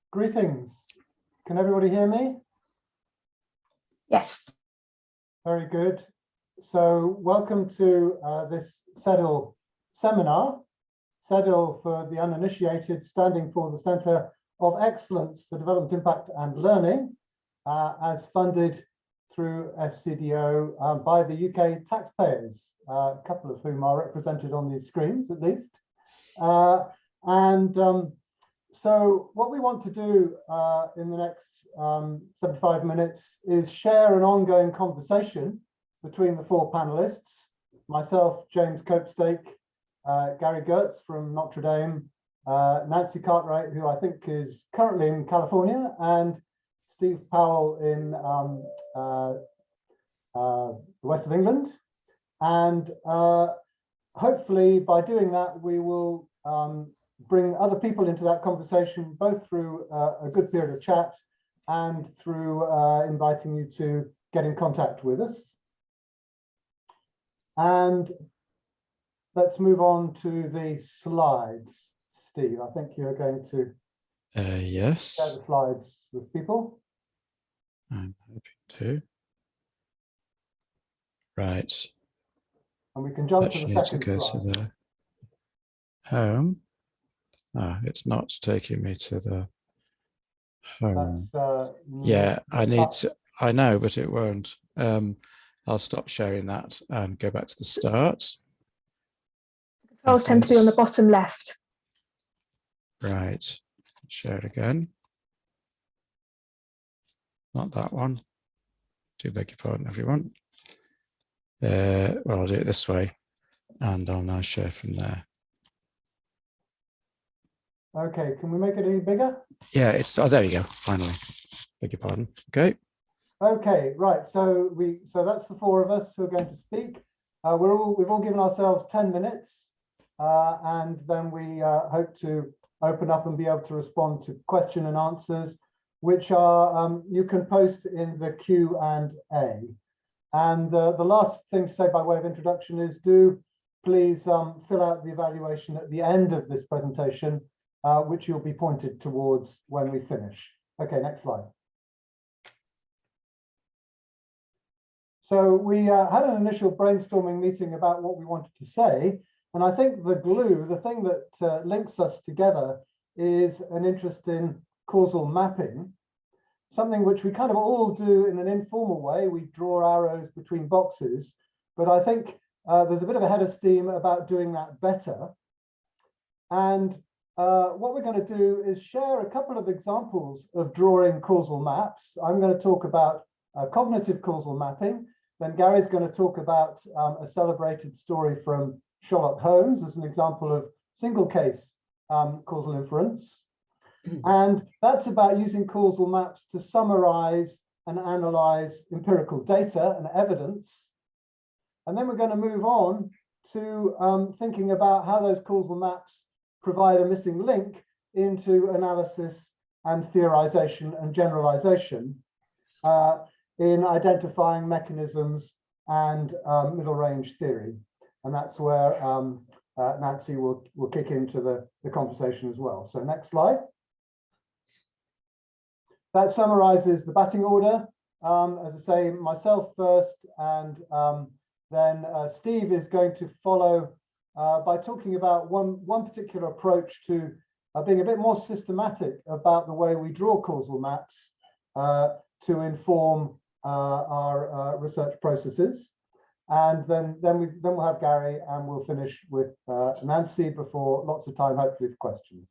Greetings. Can everybody hear me? Yes. Very good. So welcome to this CEDL seminar. CEDL, for the uninitiated, standing for the Centre of Excellence for Development Impact and Learning, as funded through FCDO by the UK taxpayers, a couple of whom are represented on these screens at least. So what we want to do in the next 75 minutes is share an ongoing conversation between the four panelists, myself, James Copestake, Gary Gertz from Notre Dame, Nancy Cartwright, who I think is currently in California, and Steve Powell in the west of England. And hopefully by doing that, we will bring other people into that conversation, both through a good period of chat and through inviting you to get in contact with us. And let's move on to the slides. Steve, I think you're going to yes, share the slides with people. I'm hoping to. Right. And we can jump to the Actually need to second go slide. to the home. Ah, it's not taking me to the home. Yeah, I know, but it won't. I'll stop sharing that and go back to the start. Controls tend to be on the bottom left. Right. Share again. Not that one. Do beg your pardon, everyone. Well, I'll do it this way, and I'll now share from there. Okay, can we make it any bigger? Yeah, it's, oh, there you go, finally. Beg your pardon. Okay. Okay, right. So that's the four of us who are going to speak. We've all given ourselves 10 minutes, and then we hope to open up and be able to respond to question and answers, which are you can post in the Q&A. And the last thing to say by way of introduction is do please fill out the evaluation at the end of this presentation, which you'll be pointed towards when we finish. Okay, next slide. So we had an initial brainstorming meeting about what we wanted to say. And I think the glue, the thing that links us together, is an interest in causal mapping, something which we kind of all do in an informal way. We draw arrows between boxes, but I think there's a bit of a head of steam about doing that better. And what we're going to do is share a couple of examples of drawing causal maps. I'm going to talk about cognitive causal mapping. Then Gary's going to talk about a celebrated story from Sherlock Holmes as an example of single case causal inference. And that's about using causal maps to summarize and analyze empirical data and evidence. And then we're going to move on to thinking about how those causal maps provide a missing link into analysis and theorization and generalization in identifying mechanisms and middle range theory. And that's where Nancy will kick into the conversation as well. So next slide. That summarizes the batting order. As I say, myself first, and then Steve is going to follow by talking about one particular approach to being a bit more systematic about the way we draw causal maps to inform our research processes. And then we'll have Gary, and we'll finish with Nancy before lots of time, hopefully, for questions.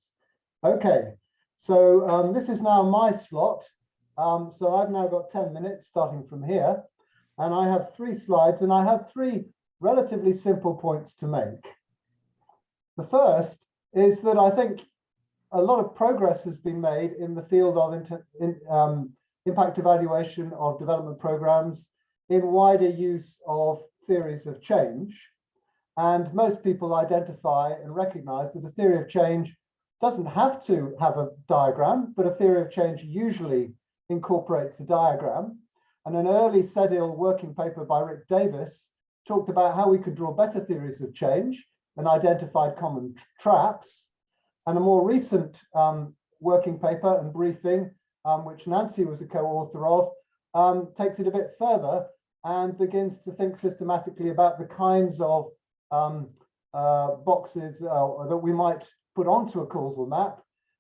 Okay, so this is now my slot. So I've now got 10 minutes starting from here, and I have 3 slides, and I have 3 relatively simple points to make. The first is that I think a lot of progress has been made in the field of impact evaluation of development programs in wider use of theories of change. And most people identify and recognize that a theory of change doesn't have to have a diagram, but a theory of change usually incorporates a diagram. And an early CEDL working paper by Rick Davis talked about how we could draw better theories of change and identified common traps. And a more recent working paper and briefing, which Nancy was a co-author of, takes it a bit further and begins to think systematically about the kinds of boxes that we might put onto a causal map,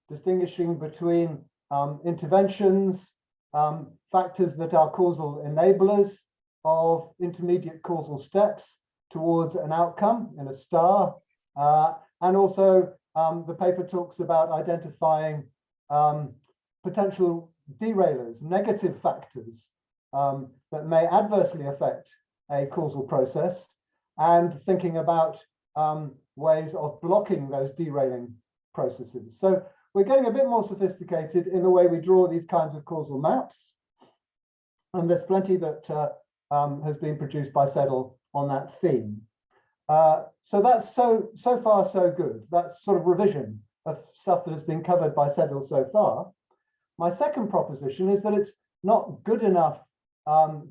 distinguishing between interventions, factors that are causal enablers of intermediate causal steps towards an outcome in a star. And also the paper talks about identifying potential derailers, negative factors that may adversely affect a causal process, and thinking about ways of blocking those derailing processes. So we're getting a bit more sophisticated in the way we draw these kinds of causal maps. And there's plenty that has been produced by Seddle on that theme. So that's so far so good. That's sort of revision of stuff that has been covered by Seddle so far. My second proposition is that it's not good enough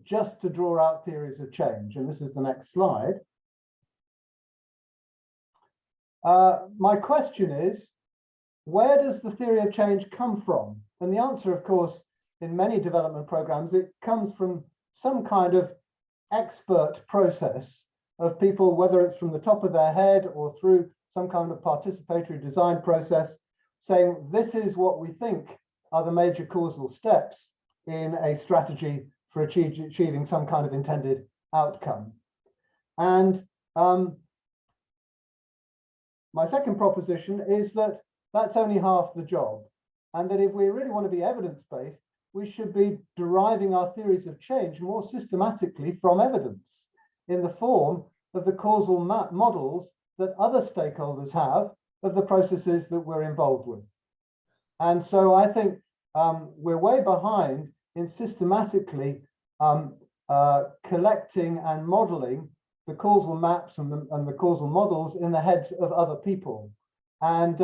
just to draw out theories of change. And this is the next slide. My question is, where does the theory of change come from? And the answer, of course, in many development programs, it comes from some kind of expert process of people, whether it's from the top of their head or through some kind of participatory design process, saying this is what we think are the major causal steps in a strategy for achieving some kind of intended outcome. And my second proposition is that that's only half the job, and that if we really want to be evidence-based, we should be deriving our theories of change more systematically from evidence in the form of the causal models that other stakeholders have of the processes that we're involved with. And so I think we're way behind in systematically collecting and modeling the causal maps and the causal models in the heads of other people. And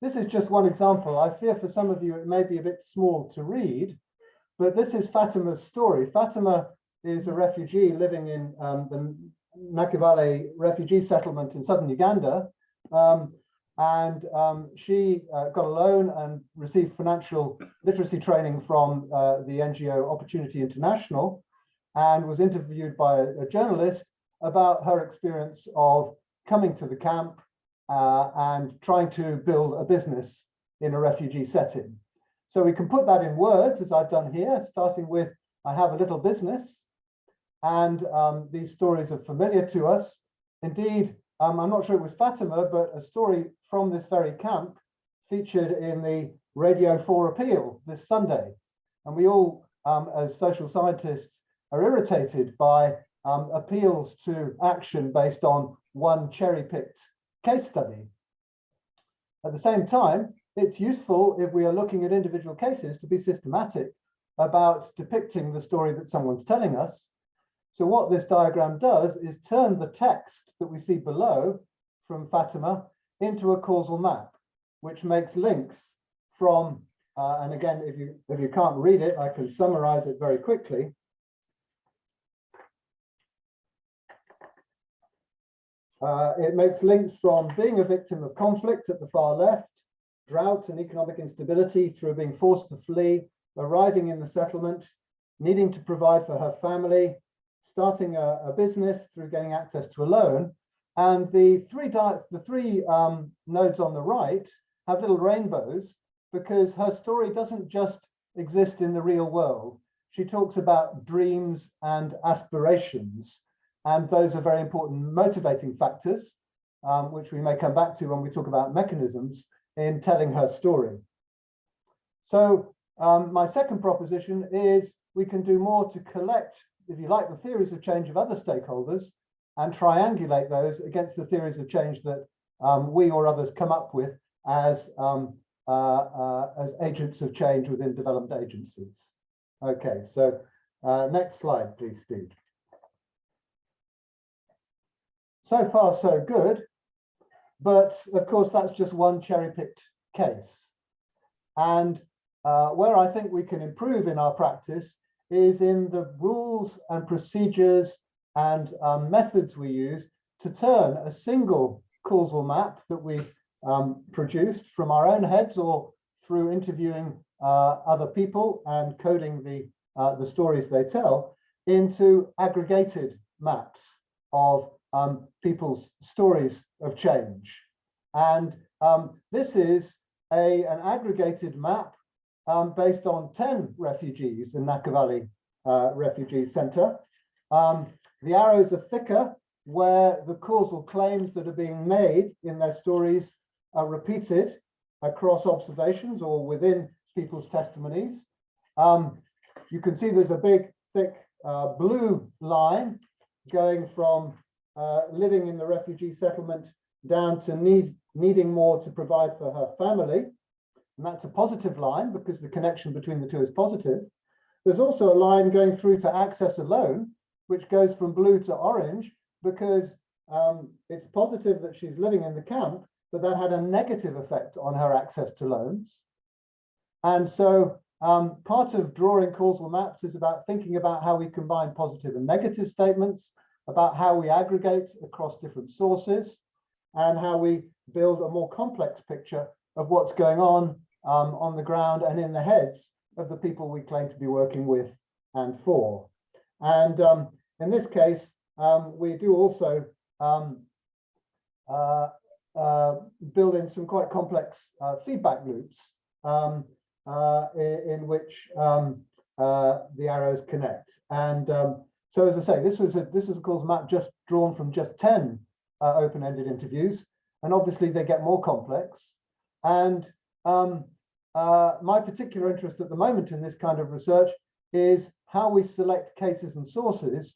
this is just one example. I fear for some of you it may be a bit small to read, but this is Fatima's story. Fatima is a refugee living in the Nakivale refugee settlement in southern Uganda. She got a loan and received financial literacy training from the NGO Opportunity International, and was interviewed by a journalist about her experience of coming to the camp and trying to build a business in a refugee setting. So we can put that in words, as I've done here, starting with, I have a little business. And these stories are familiar to us. Indeed, I'm not sure it was Fatima, but a story from this very camp featured in the Radio 4 appeal this Sunday. And we all, as social scientists, are irritated by appeals to action based on one cherry-picked case study. At the same time, it's useful if we are looking at individual cases to be systematic about depicting the story that someone's telling us. So what this diagram does is turn the text that we see below from Fatima into a causal map, which makes links from, and again, if you can't read it, I can summarize it very quickly. It makes links from being a victim of conflict at the far left, drought and economic instability through being forced to flee, arriving in the settlement, needing to provide for her family, starting a business through getting access to a loan. And the three nodes on the right have little rainbows because her story doesn't just exist in the real world. She talks about dreams and aspirations, and those are very important motivating factors, which we may come back to when we talk about mechanisms in telling her story. So my second proposition is we can do more to collect, if you like, the theories of change of other stakeholders and triangulate those against the theories of change that we or others come up with as agents of change within development agencies. Okay, so next slide, please, Steve. So far, so good. But of course, that's just one cherry-picked case. And where I think we can improve in our practice is in the rules and procedures and methods we use to turn a single causal map that we've produced from our own heads or through interviewing other people and coding the stories they tell into aggregated maps of people's stories of change. And this is an aggregated map based on 10 refugees in Naka Valley Refugee Center. The arrows are thicker where the causal claims that are being made in their stories are repeated across observations or within people's testimonies. You can see there's a big, thick blue line going from living in the refugee settlement down to needing more to provide for her family. And that's a positive line because the connection between the two is positive. There's also a line going through to access a loan, which goes from blue to orange because it's positive that she's living in the camp, but that had a negative effect on her access to loans. And so part of drawing causal maps is about thinking about how we combine positive and negative statements, about how we aggregate across different sources, and how we build a more complex picture of what's going on the ground and in the heads of the people we claim to be working with and for. And in this case, we do also build in some quite complex feedback loops in which the arrows connect. And so, as I say, this is a causal map just drawn from just 10 open-ended interviews, and obviously they get more complex. And my particular interest at the moment in this kind of research is how we select cases and sources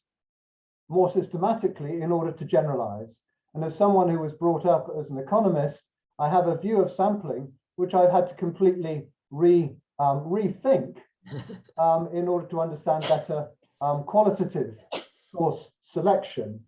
more systematically in order to generalize. And as someone who was brought up as an economist, I have a view of sampling which I've had to completely rethink in order to understand better qualitative source selection,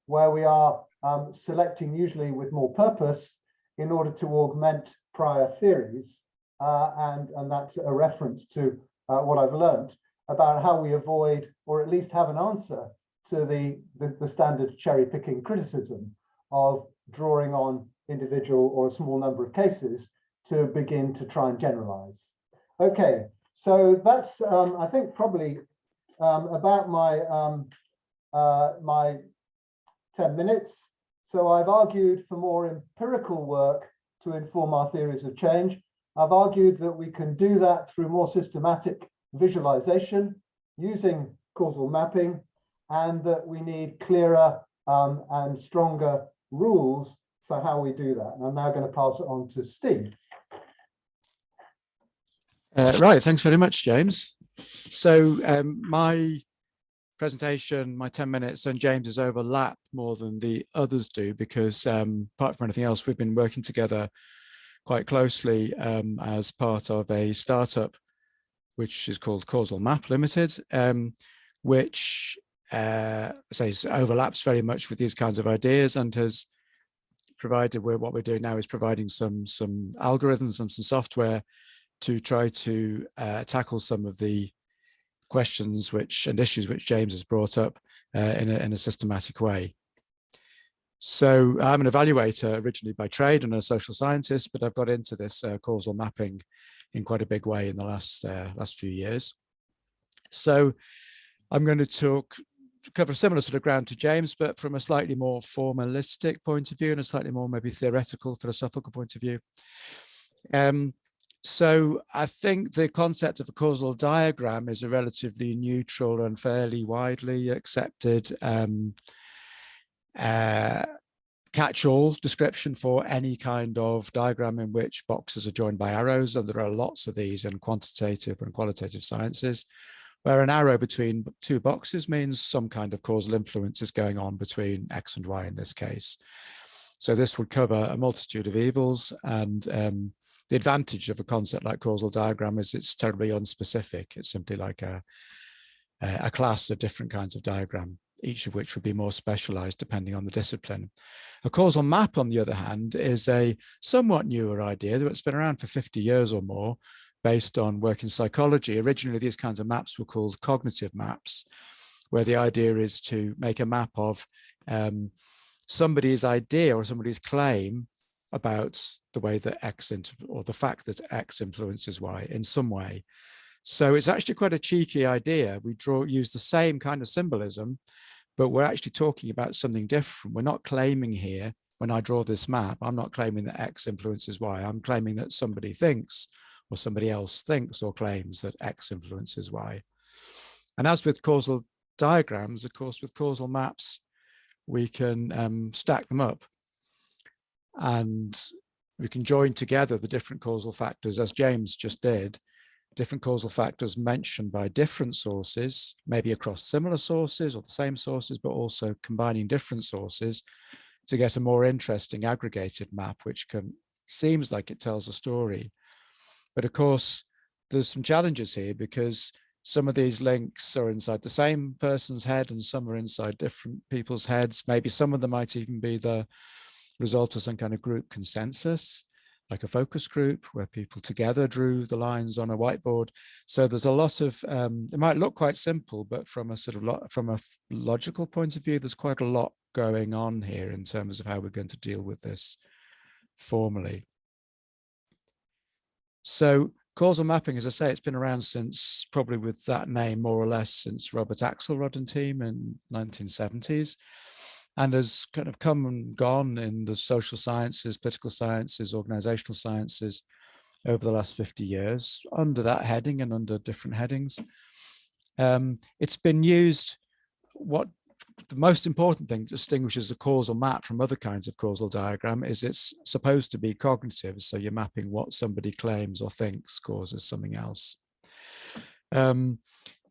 where we are selecting usually with more purpose in order to augment prior theories. And that's a reference to what I've learned about how we avoid, or at least have an answer to the standard cherry-picking criticism of drawing on individual or a small number of cases to begin to try and generalize. Okay, so that's I think probably about my 10 minutes. So I've argued for more empirical work to inform our theories of change. I've argued that we can do that through more systematic visualization using causal mapping, and that we need clearer and stronger rules for how we do that. And I'm now going to pass it on to Steve. Right, thanks very much, James. So my presentation, my 10 minutes, and James's overlap more than the others do, because apart from anything else, we've been working together quite closely as part of a startup which is called Causal Map Limited, which overlaps very much with these kinds of ideas, and has provided, what we're doing now is providing some algorithms and some software to try to tackle some of the questions and issues which James has brought up in a systematic way. So I'm an evaluator originally by trade and a social scientist, but I've got into this causal mapping in quite a big way in the last few years. So I'm going to cover a similar sort of ground to James, but from a slightly more formalistic point of view and a slightly more maybe theoretical, philosophical point of view. So I think the concept of a causal diagram is a relatively neutral and fairly widely accepted catch-all description for any kind of diagram in which boxes are joined by arrows, and there are lots of these in quantitative and qualitative sciences, where an arrow between two boxes means some kind of causal influence is going on between X and Y in this case. So this would cover a multitude of evils, and the advantage of a concept like causal diagram is it's terribly unspecific. It's simply like a class of different kinds of diagram, each of which would be more specialized depending on the discipline. A causal map, on the other hand, is a somewhat newer idea that's been around for 50 years or more, based on work in psychology. Originally, these kinds of maps were called cognitive maps, where the idea is to make a map of somebody's idea or somebody's claim about the way that X or the fact that X influences Y in some way. So it's actually quite a cheeky idea. We use the same kind of symbolism, but we're actually talking about something different. We're not claiming here, when I draw this map, I'm not claiming that X influences Y. I'm claiming that somebody thinks, or somebody else thinks or claims that X influences Y. And as with causal diagrams, of course, with causal maps, we can stack them up. And we can join together the different causal factors, as James just did, different causal factors mentioned by different sources, maybe across similar sources or the same sources, but also combining different sources to get a more interesting aggregated map, which seems like it tells a story. But of course, there's some challenges here, because some of these links are inside the same person's head and some are inside different people's heads. Maybe some of them might even be the result of some kind of group consensus, like a focus group where people together drew the lines on a whiteboard. So there's a lot of, it might look quite simple, but from a from a logical point of view, there's quite a lot going on here in terms of how we're going to deal with this formally. So causal mapping, as I say, it's been around since, probably with that name more or less, since Robert Axelrod and team in 1970s, and has kind of come and gone in the social sciences, political sciences, organizational sciences over the last 50 years under that heading and under different headings. It's been used, the most important thing that distinguishes a causal map from other kinds of causal diagram is it's supposed to be cognitive. So you're mapping what somebody claims or thinks causes something else.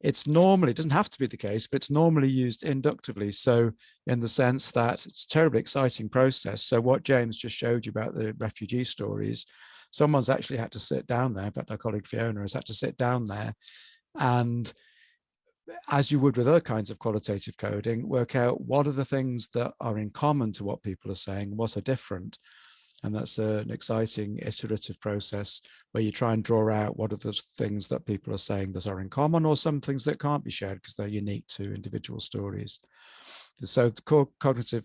It's normally, it doesn't have to be the case, but it's normally used inductively. So in the sense that it's a terribly exciting process. So what James just showed you about the refugee stories, someone's actually had to sit down there. In fact, our colleague Fiona has had to sit down there and, as you would with other kinds of qualitative coding, work out what are the things that are in common to what people are saying, what are different. And that's an exciting iterative process where you try and draw out what are the things that people are saying that are in common, or some things that can't be shared because they're unique to individual stories. So the cognitive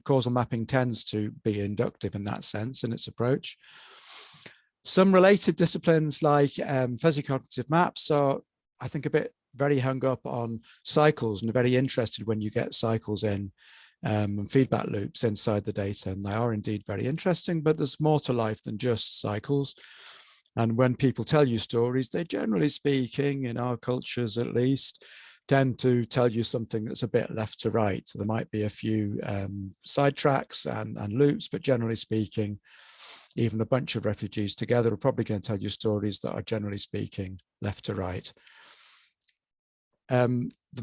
causal mapping tends to be inductive in that sense in its approach. Some related disciplines like fuzzy cognitive maps are, I think, a bit very hung up on cycles and are very interested when you get cycles in and feedback loops inside the data, and they are indeed very interesting, but there's more to life than just cycles. And when people tell you stories, they generally speaking, in our cultures at least, tend to tell you something that's a bit left to right. So there might be a few sidetracks and loops, but generally speaking, even a bunch of refugees together are probably going to tell you stories that are generally speaking left to right.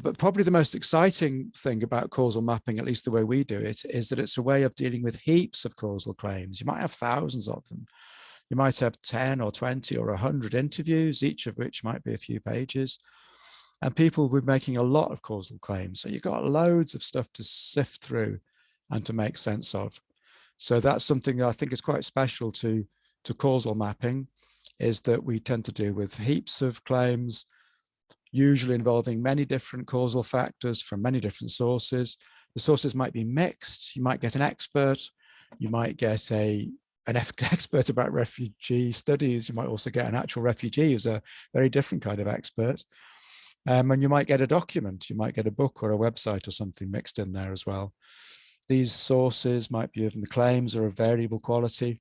But probably the most exciting thing about causal mapping, at least the way we do it, is that it's a way of dealing with heaps of causal claims. You might have thousands of them. You might have 10 or 20 or 100 interviews, each of which might be a few pages. And people will be making a lot of causal claims. So you've got loads of stuff to sift through and to make sense of. So that's something that I think is quite special to causal mapping, is that we tend to deal with heaps of claims, usually involving many different causal factors from many different sources. The sources might be mixed. You might get an expert. You might get an expert about refugee studies. You might also get an actual refugee who's a very different kind of expert. And you might get a document. You might get a book or a website or something mixed in there as well. These sources might be, even the claims are of variable quality.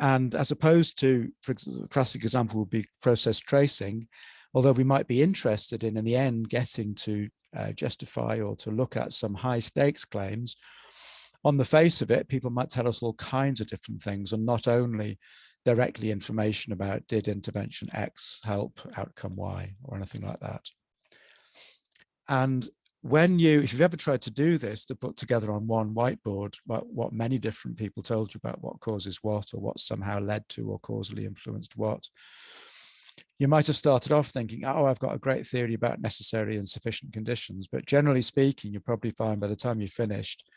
And as opposed to, for example, a classic example would be process tracing, although we might be interested in the end, getting to justify or to look at some high stakes claims. On the face of it, people might tell us all kinds of different things, and not only directly information about did intervention X help outcome Y or anything like that. And if you've ever tried to do this, to put together on one whiteboard what many different people told you about what causes what, or what somehow led to or causally influenced what, you might have started off thinking, oh, I've got a great theory about necessary and sufficient conditions. But generally speaking, you'll probably find by the time you've finished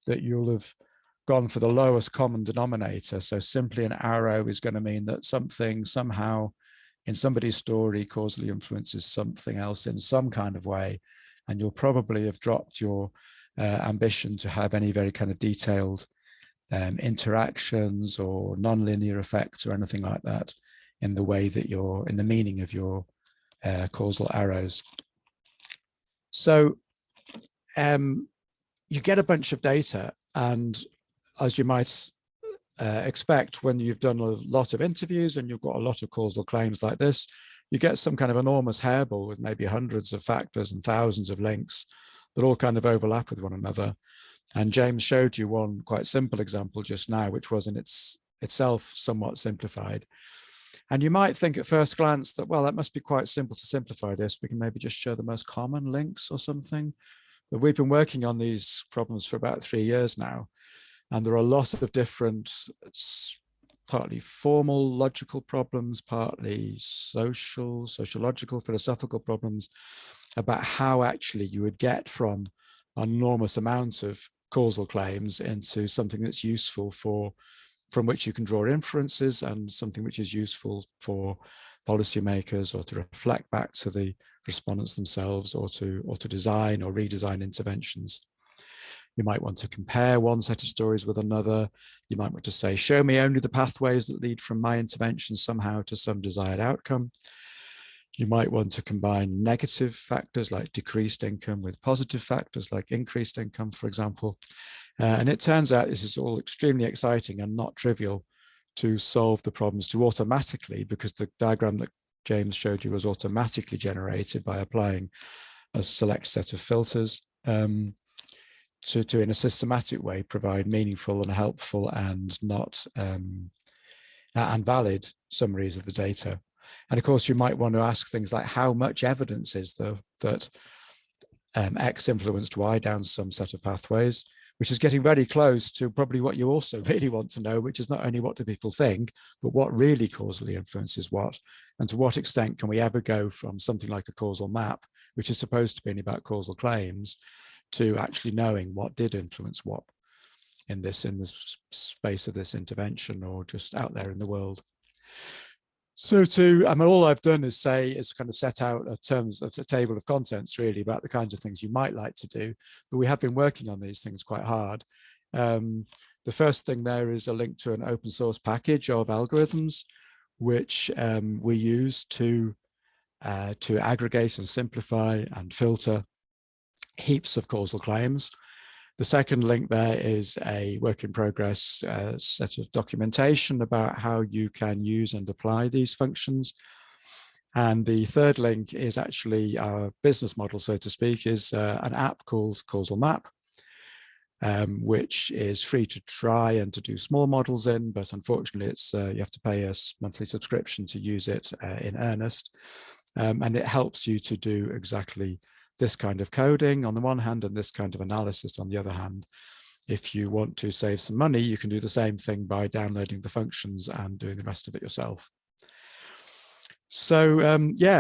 that you'll have gone for the lowest common denominator. So simply an arrow is going to mean that something somehow in somebody's story causally influences something else in some kind of way. And you'll probably have dropped your ambition to have any very kind of detailed interactions or nonlinear effects or anything like that in the way that in the meaning of your causal arrows. So you get a bunch of data, and as you might expect, when you've done a lot of interviews and you've got a lot of causal claims like this, you get some kind of enormous hairball with maybe hundreds of factors and thousands of links that all kind of overlap with one another. And James showed you one quite simple example just now, which was in itself somewhat simplified. And you might think at first glance that, well, that must be quite simple to simplify this. We can maybe just show the most common links or something. But we've been working on these problems for about 3 years now. And there are a lot of different, partly formal logical problems, partly sociological, philosophical problems about how actually you would get from an enormous amount of causal claims into something that's useful from which you can draw inferences, and something which is useful for policymakers, or to reflect back to the respondents themselves, or to design or redesign interventions. You might want to compare one set of stories with another. You might want to say, show me only the pathways that lead from my intervention somehow to some desired outcome. You might want to combine negative factors like decreased income with positive factors like increased income, for example. And it turns out this is all extremely exciting and not trivial to solve the problems, to automatically, because the diagram that James showed you was automatically generated by applying a select set of filters, to in a systematic way provide meaningful and helpful and not and valid summaries of the data. And of course, you might want to ask things like, how much evidence is there that X influenced Y down some set of pathways, which is getting very close to probably what you also really want to know, which is not only what do people think, but what really causally influences what, and to what extent can we ever go from something like a causal map, which is supposed to be about causal claims, to actually knowing what did influence what in this space of this intervention, or just out there in the world. So all I've done is kind of set out a terms of a table of contents really about the kinds of things you might like to do, but we have been working on these things quite hard. The first thing there is a link to an open source package of algorithms, which we use to aggregate and simplify and filter heaps of causal claims. The second link there is a work in progress set of documentation about how you can use and apply these functions. And the third link is actually our business model, so to speak, is an app called Causal Map, which is free to try and to do small models in, but unfortunately it's you have to pay a monthly subscription to use it in earnest. And it helps you to do exactly this kind of coding on the one hand and this kind of analysis on the other hand. If you want to save some money, you can do the same thing by downloading the functions and doing the rest of it yourself. So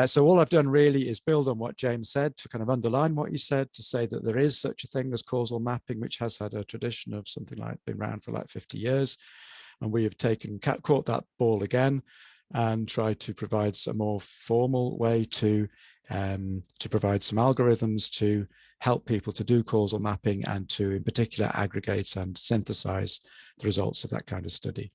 so all I've done really is build on what James said, to kind of underline what he said, to say that there is such a thing as causal mapping, which has had a tradition of something like been around for like 50 years. And we have caught that ball again and tried to provide a more formal way to provide some algorithms to help people to do causal mapping, and to in particular aggregate and synthesize the results of that kind of study.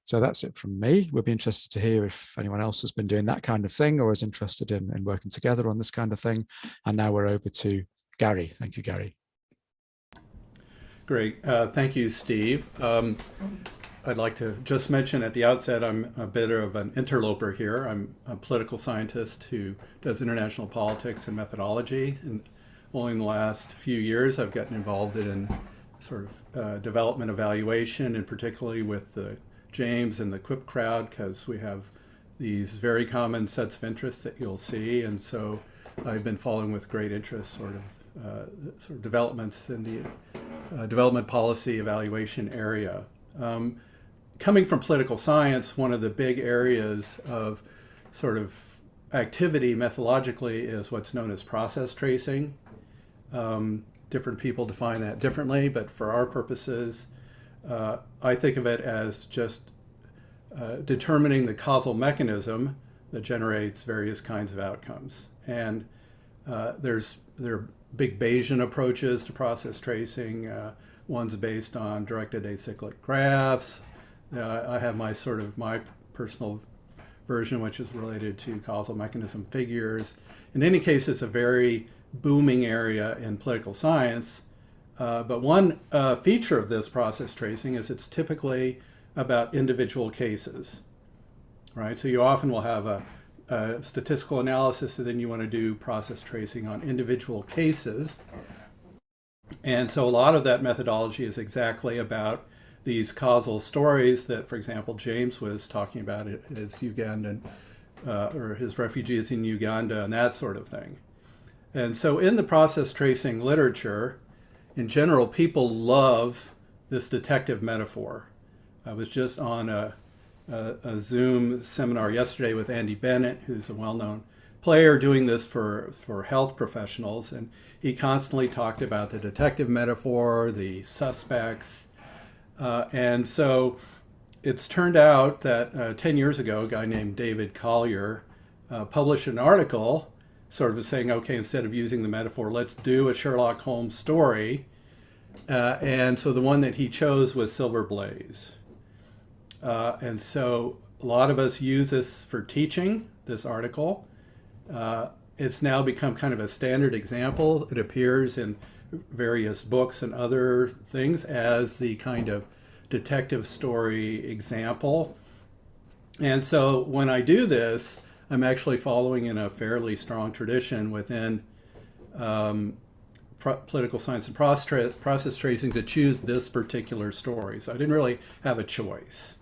So that's it from me. We'll be interested to hear if anyone else has been doing that kind of thing or is interested in working together on this kind of thing. And now we're over to Gary. Thank you, Gary. Great. Thank you, Steve. I'd like to just mention at the outset, I'm a bit of an interloper here. I'm a political scientist who does international politics and methodology. And only in the last few years, I've gotten involved in sort of development evaluation, and particularly with the James and the Quip crowd, because we have these very common sets of interests that you'll see. And so I've been following with great interest sort of developments in the development policy evaluation area. Coming from political science, one of the big areas of sort of activity methodologically is what's known as process tracing. Different people define that differently, but for our purposes, I think of it as just determining the causal mechanism that generates various kinds of outcomes. And there are big Bayesian approaches to process tracing. One's based on directed acyclic graphs. I have my personal version, which is related to causal mechanism figures. In any case, it's a very booming area in political science. But one feature of this process tracing is it's typically about individual cases, right? So you often will have a statistical analysis, and then you want to do process tracing on individual cases. And so a lot of that methodology is exactly about these causal stories that, for example, James was talking about, his Ugandan, or his refugees in Uganda and that sort of thing. And so in the process tracing literature, in general, people love this detective metaphor. I was just on a Zoom seminar yesterday with Andy Bennett, who's a well-known player doing this for health professionals, and he constantly talked about the detective metaphor, the suspects, and so it's turned out that 10 years ago, a guy named David Collier published an article sort of saying, okay, instead of using the metaphor, let's do a Sherlock Holmes story. And so the one that he chose was Silver Blaze. And so a lot of us use this for teaching, this article. It's now become kind of a standard example. It appears in various books and other things as the kind of detective story example. And so when I do this, I'm actually following in a fairly strong tradition within political science and process tracing to choose this particular story. So I didn't really have a choice.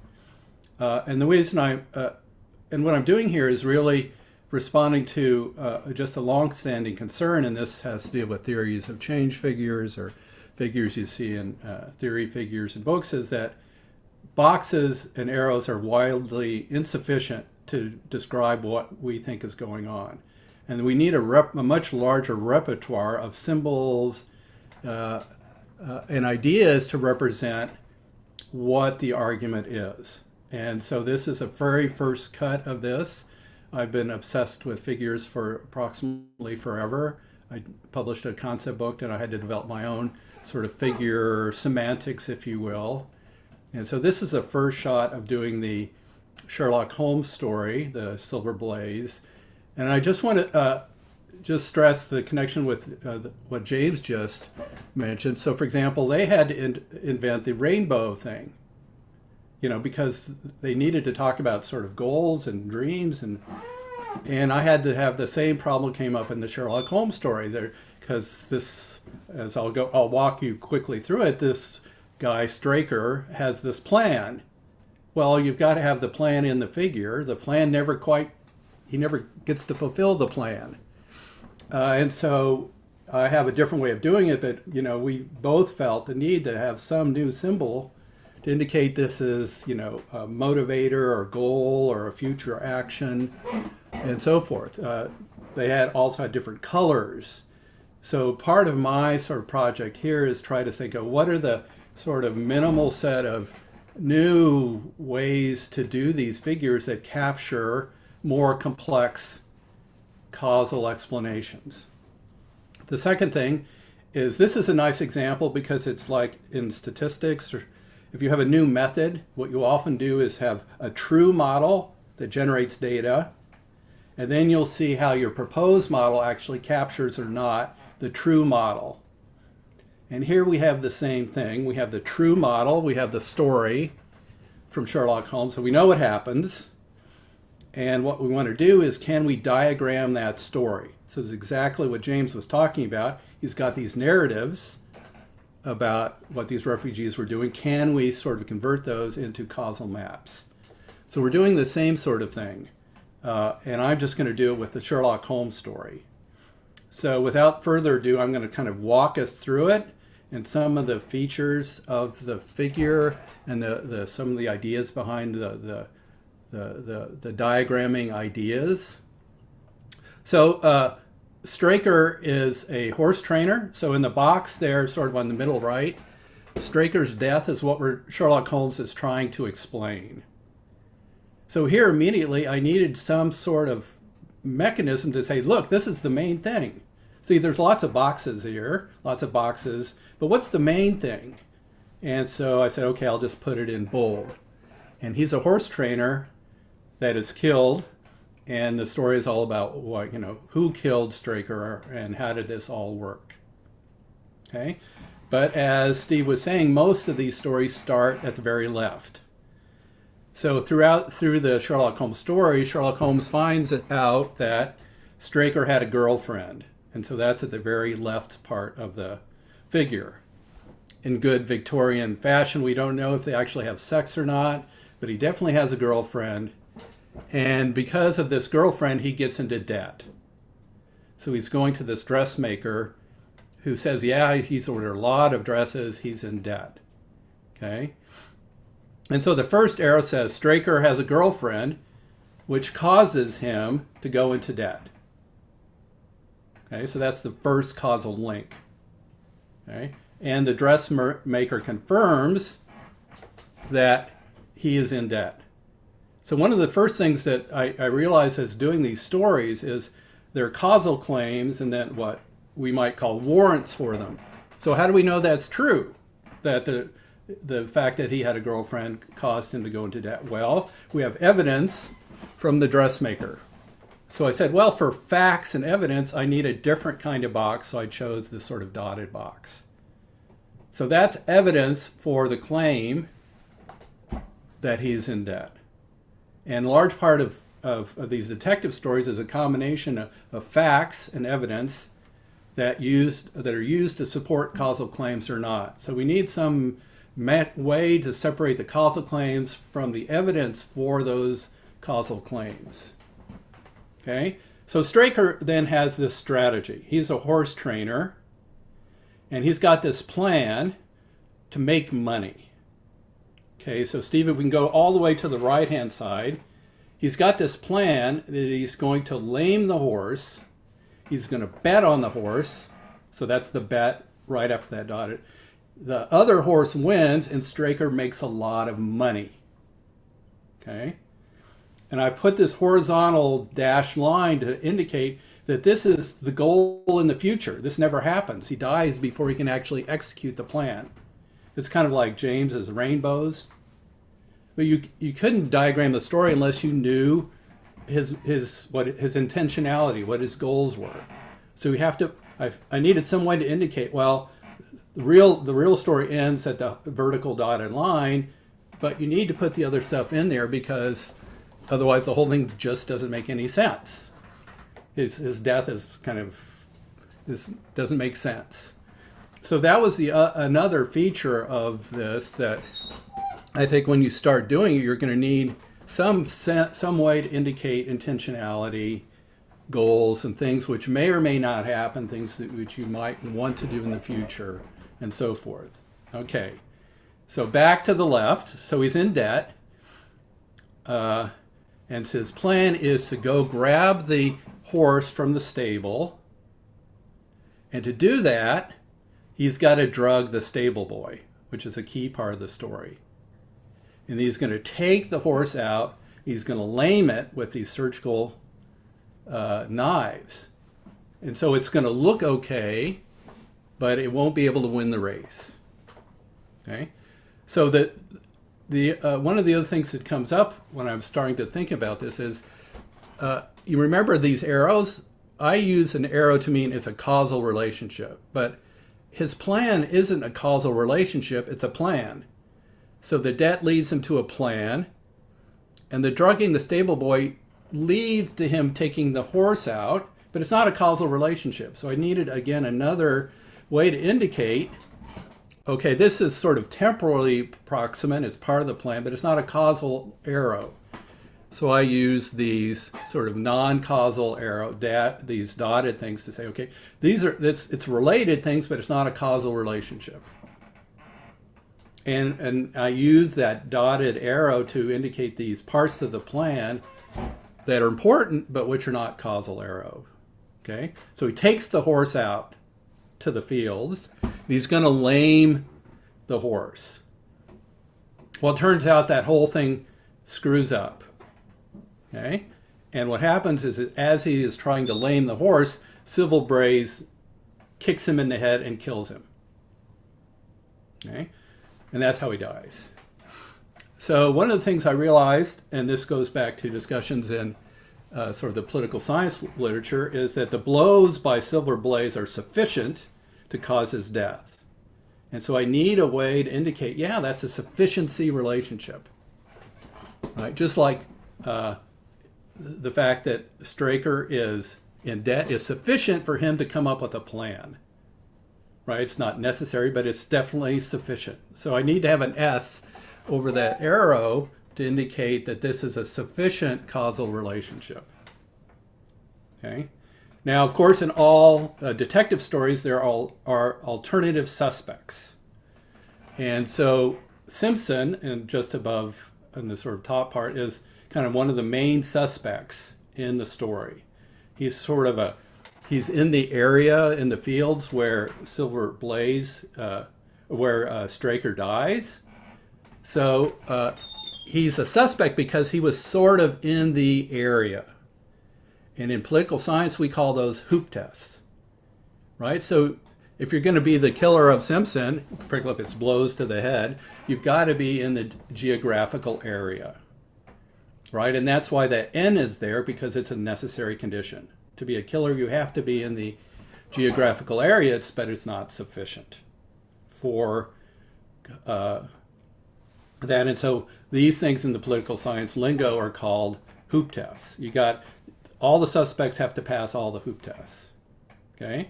And the reason and what I'm doing here is really responding to just a long-standing concern, and this has to do with theories of change figures or figures you see in theory figures and books, is that boxes and arrows are wildly insufficient to describe what we think is going on. And we need a much larger repertoire of symbols and ideas to represent what the argument is. And so this is a very first cut of this. I've been obsessed with figures for approximately forever. I published a concept book and I had to develop my own sort of figure semantics, if you will. And so this is a first shot of doing the Sherlock Holmes story, the Silver Blaze. And I just want to just stress the connection with what James just mentioned. So for example, they had to invent the rainbow thing, you know, because they needed to talk about sort of goals and dreams, and I had to have the same problem came up in the Sherlock Holmes story there, because this, as I'll walk you quickly through it, this guy Straker has this plan. Well, you've got to have the plan in the figure. The plan he never gets to fulfill the plan. And so I have a different way of doing it, but, you know, we both felt the need to have some new symbol to indicate this is, you know, a motivator or goal or a future action and so forth. They also had different colors. So part of my sort of project here is try to think of what are the sort of minimal set of new ways to do these figures that capture more complex causal explanations. The second thing is, this is a nice example because it's like in statistics, or if you have a new method, what you often do is have a true model that generates data, and then you'll see how your proposed model actually captures or not the true model. And here we have the same thing. We have the true model, we have the story from Sherlock Holmes, so we know what happens. And what we want to do is, can we diagram that story? So it's exactly what James was talking about. He's got these narratives about what these refugees were doing. Can we sort of convert those into causal maps? So we're doing the same sort of thing. And I'm just going to do it with the Sherlock Holmes story. So without further ado, I'm going to kind of walk us through it and some of the features of the figure and some of the ideas behind the diagramming ideas. So Straker is a horse trainer. So in the box there, sort of on the middle right, Straker's death is what Sherlock Holmes is trying to explain. So here immediately I needed some sort of mechanism to say, look, this is the main thing. See, there's lots of boxes here, but what's the main thing? And so I said, okay, I'll just put it in bold. And he's a horse trainer that is killed. And the story is all about what, who killed Straker and how did this all work. Okay. But as Steve was saying, most of these stories start at the very left. So through the Sherlock Holmes story, Sherlock Holmes finds out that Straker had a girlfriend. And so that's at the very left part of the figure. In good Victorian fashion, we don't know if they actually have sex or not, but he definitely has a girlfriend. And because of this girlfriend, he gets into debt. So he's going to this dressmaker who says, yeah, he's ordered a lot of dresses, he's in debt. Okay. And so the first arrow says Straker has a girlfriend, which causes him to go into debt. Okay, so that's the first causal link. Okay, and the dressmaker confirms that he is in debt. So one of the first things that I realized as doing these stories is there are causal claims and then what we might call warrants for them. So how do we know that's true? That the fact that he had a girlfriend caused him to go into debt? Well, we have evidence from the dressmaker. So I said, well, for facts and evidence, I need a different kind of box. So I chose this sort of dotted box. So that's evidence for the claim that he's in debt. And a large part of these detective stories is a combination of facts and evidence that are used to support causal claims or not. So we need some way to separate the causal claims from the evidence for those causal claims. Okay, so Straker then has this strategy. He's a horse trainer, and he's got this plan to make money. Okay, so Steve, if we can go all the way to the right-hand side, he's got this plan that he's going to lame the horse. He's going to bet on the horse. So that's the bet right after that dotted. The other horse wins, and Straker makes a lot of money. Okay. And I've put this horizontal dashed line to indicate that this is the goal in the future. This never happens. He dies before he can actually execute the plan. It's kind of like James's rainbows. But you couldn't diagram the story unless you knew his intentionality, what his goals were. So we have to. I needed some way to indicate. Well, the real story ends at the vertical dotted line, but you need to put the other stuff in there because otherwise the whole thing just doesn't make any sense. His death is doesn't make sense. So that was another feature of this that I think when you start doing it, you're going to need some way to indicate intentionality, goals, and things which may or may not happen, things which you might want to do in the future, and so forth. Okay, so back to the left. So he's in debt, and his plan is to go grab the horse from the stable, and to do that, he's got to drug the stable boy, which is a key part of the story. And he's going to take the horse out. He's going to lame it with these surgical knives. And so it's going to look okay, but it won't be able to win the race. Okay? So one of the other things that comes up when I'm starting to think about this is, you remember these arrows? I use an arrow to mean it's a causal relationship, but his plan isn't a causal relationship, it's a plan. So the debt leads him to a plan, and the drugging the stable boy leads to him taking the horse out, but it's not a causal relationship. So I needed, again, another way to indicate, okay, this is sort of temporally proximate, it's part of the plan, but it's not a causal arrow. So I use these sort of non-causal arrow, these dotted things to say, okay, it's related things, but it's not a causal relationship. And I use that dotted arrow to indicate these parts of the plan that are important, but which are not causal arrow. Okay, so he takes the horse out to the fields. And he's going to lame the horse. Well, it turns out that whole thing screws up. Okay, and what happens is that as he is trying to lame the horse, Civil Braze kicks him in the head and kills him. Okay. And that's how he dies. So one of the things I realized, and this goes back to discussions in sort of the political science literature, is that the blows by Silver Blaze are sufficient to cause his death. And so I need a way to indicate, yeah, that's a sufficiency relationship. Right? Just like the fact that Straker is in debt is sufficient for him to come up with a plan. Right? It's not necessary, but it's definitely sufficient. So I need to have an S over that arrow to indicate that this is a sufficient causal relationship. Okay. Now, of course, in all detective stories, there are alternative suspects. And so Simpson, and just above in the sort of top part, is kind of one of the main suspects in the story. He's sort of he's in the area in the fields where Silver Blaze, where Straker dies. So he's a suspect because he was sort of in the area. And in political science, we call those hoop tests, right? So if you're going to be the killer of Simpson, particularly if it's blows to the head, you've got to be in the geographical area, right? And that's why that N is there, because it's a necessary condition. To be a killer, you have to be in the geographical area, but it's not sufficient for that. And so these things in the political science lingo are called hoop tests. You got all the suspects have to pass all the hoop tests. Okay.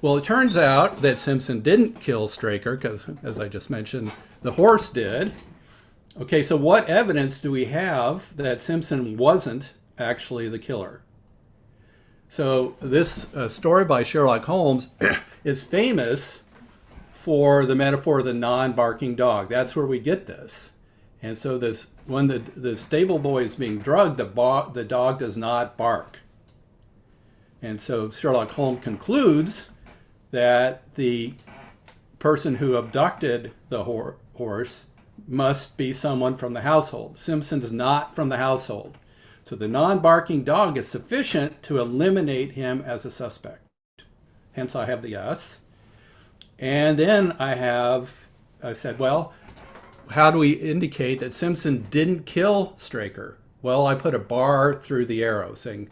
Well, it turns out that Simpson didn't kill Straker because, as I just mentioned, the horse did. Okay, so what evidence do we have that Simpson wasn't actually the killer? So this story by Sherlock Holmes is famous for the metaphor of the non-barking dog. That's where we get this. And so this, when the stable boy is being drugged, the dog does not bark. And so Sherlock Holmes concludes that the person who abducted the horse must be someone from the household. Simpson's not from the household. So the non-barking dog is sufficient to eliminate him as a suspect. Hence I have the S. And then I said, well, how do we indicate that Simpson didn't kill Straker? Well, I put a bar through the arrow saying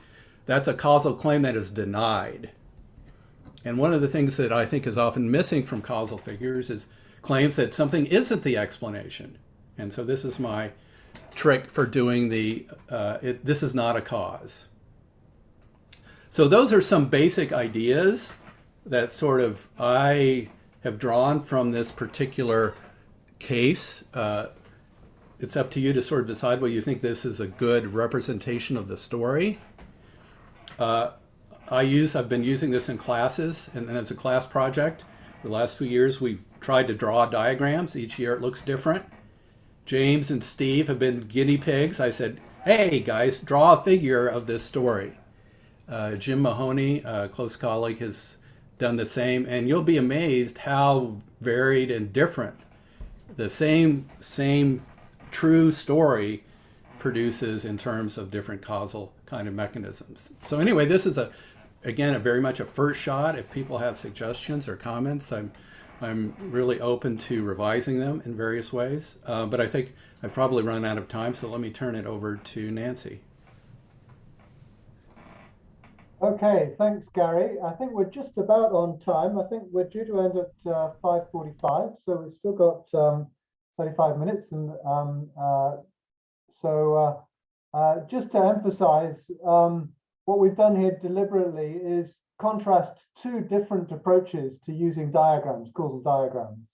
that's a causal claim that is denied. And one of the things that I think is often missing from causal figures is claims that something isn't the explanation. And so this is my trick for doing this is not a cause. So those are some basic ideas that sort of I have drawn from this particular case. It's up to you to sort of decide whether you think this is a good representation of the story. I've been using this in classes and as a class project. The last few years we've tried to draw diagrams. Each year it looks different. James and Steve have been guinea pigs. I said, hey guys, draw a figure of this story. Jim Mahoney, a close colleague, has done the same, and you'll be amazed how varied and different the same true story produces in terms of different causal kind of mechanisms. So anyway, this is again very much a first shot. If people have suggestions or comments, I'm really open to revising them in various ways. But I think I've probably run out of time, so let me turn it over to Nancy. Okay, thanks, Gary. I think we're just about on time. I think we're due to end at 5:45, so we've still got 35 minutes. And just to emphasize, what we've done here deliberately is contrast two different approaches to using diagrams, causal diagrams.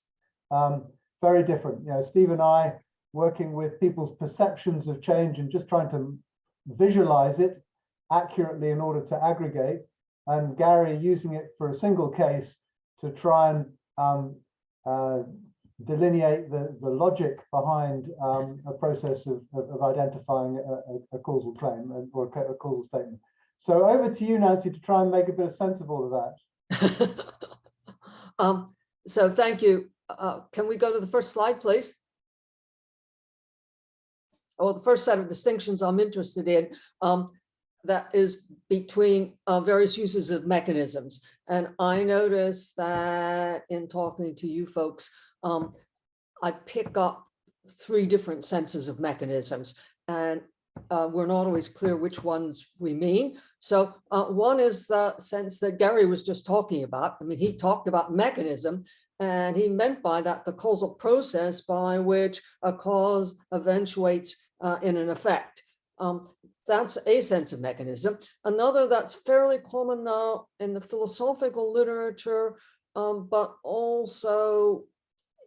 Very different. You know, Steve and I working with people's perceptions of change and just trying to visualize it accurately in order to aggregate, and Gary using it for a single case to try and delineate the logic behind a process of identifying a causal claim or a causal statement. So over to you, Nancy, to try and make a bit of sense of all of that. So thank you. Can we go to the first slide, please? Well, the first set of distinctions I'm interested in, that is between various uses of mechanisms. And I noticed that in talking to you folks, I pick up three different senses of mechanisms, and we're not always clear which ones we mean. So one is the sense that Gary was just talking about. I mean, he talked about mechanism, and he meant by that the causal process by which a cause eventuates in an effect. That's a sense of mechanism. Another that's fairly common now in the philosophical literature, but also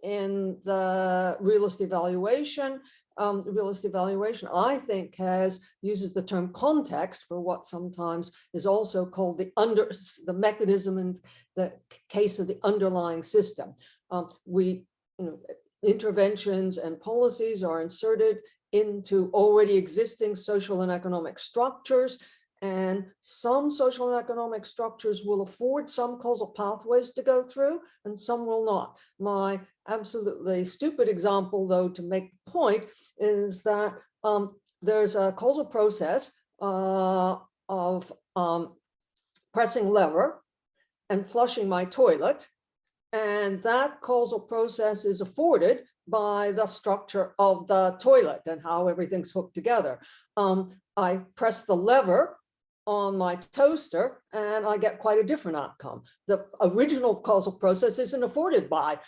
in the realist evaluation. Realist evaluation, I think, uses the term context for what sometimes is also called the mechanism in the case of the underlying system. Interventions and policies are inserted into already existing social and economic structures, and some social and economic structures will afford some causal pathways to go through, and some will not. My absolutely stupid example, though, to make the point, is that there's a causal process of pressing lever and flushing my toilet, and that causal process is afforded by the structure of the toilet and how everything's hooked together. I press the lever on my toaster and I get quite a different outcome. The original causal process isn't afforded by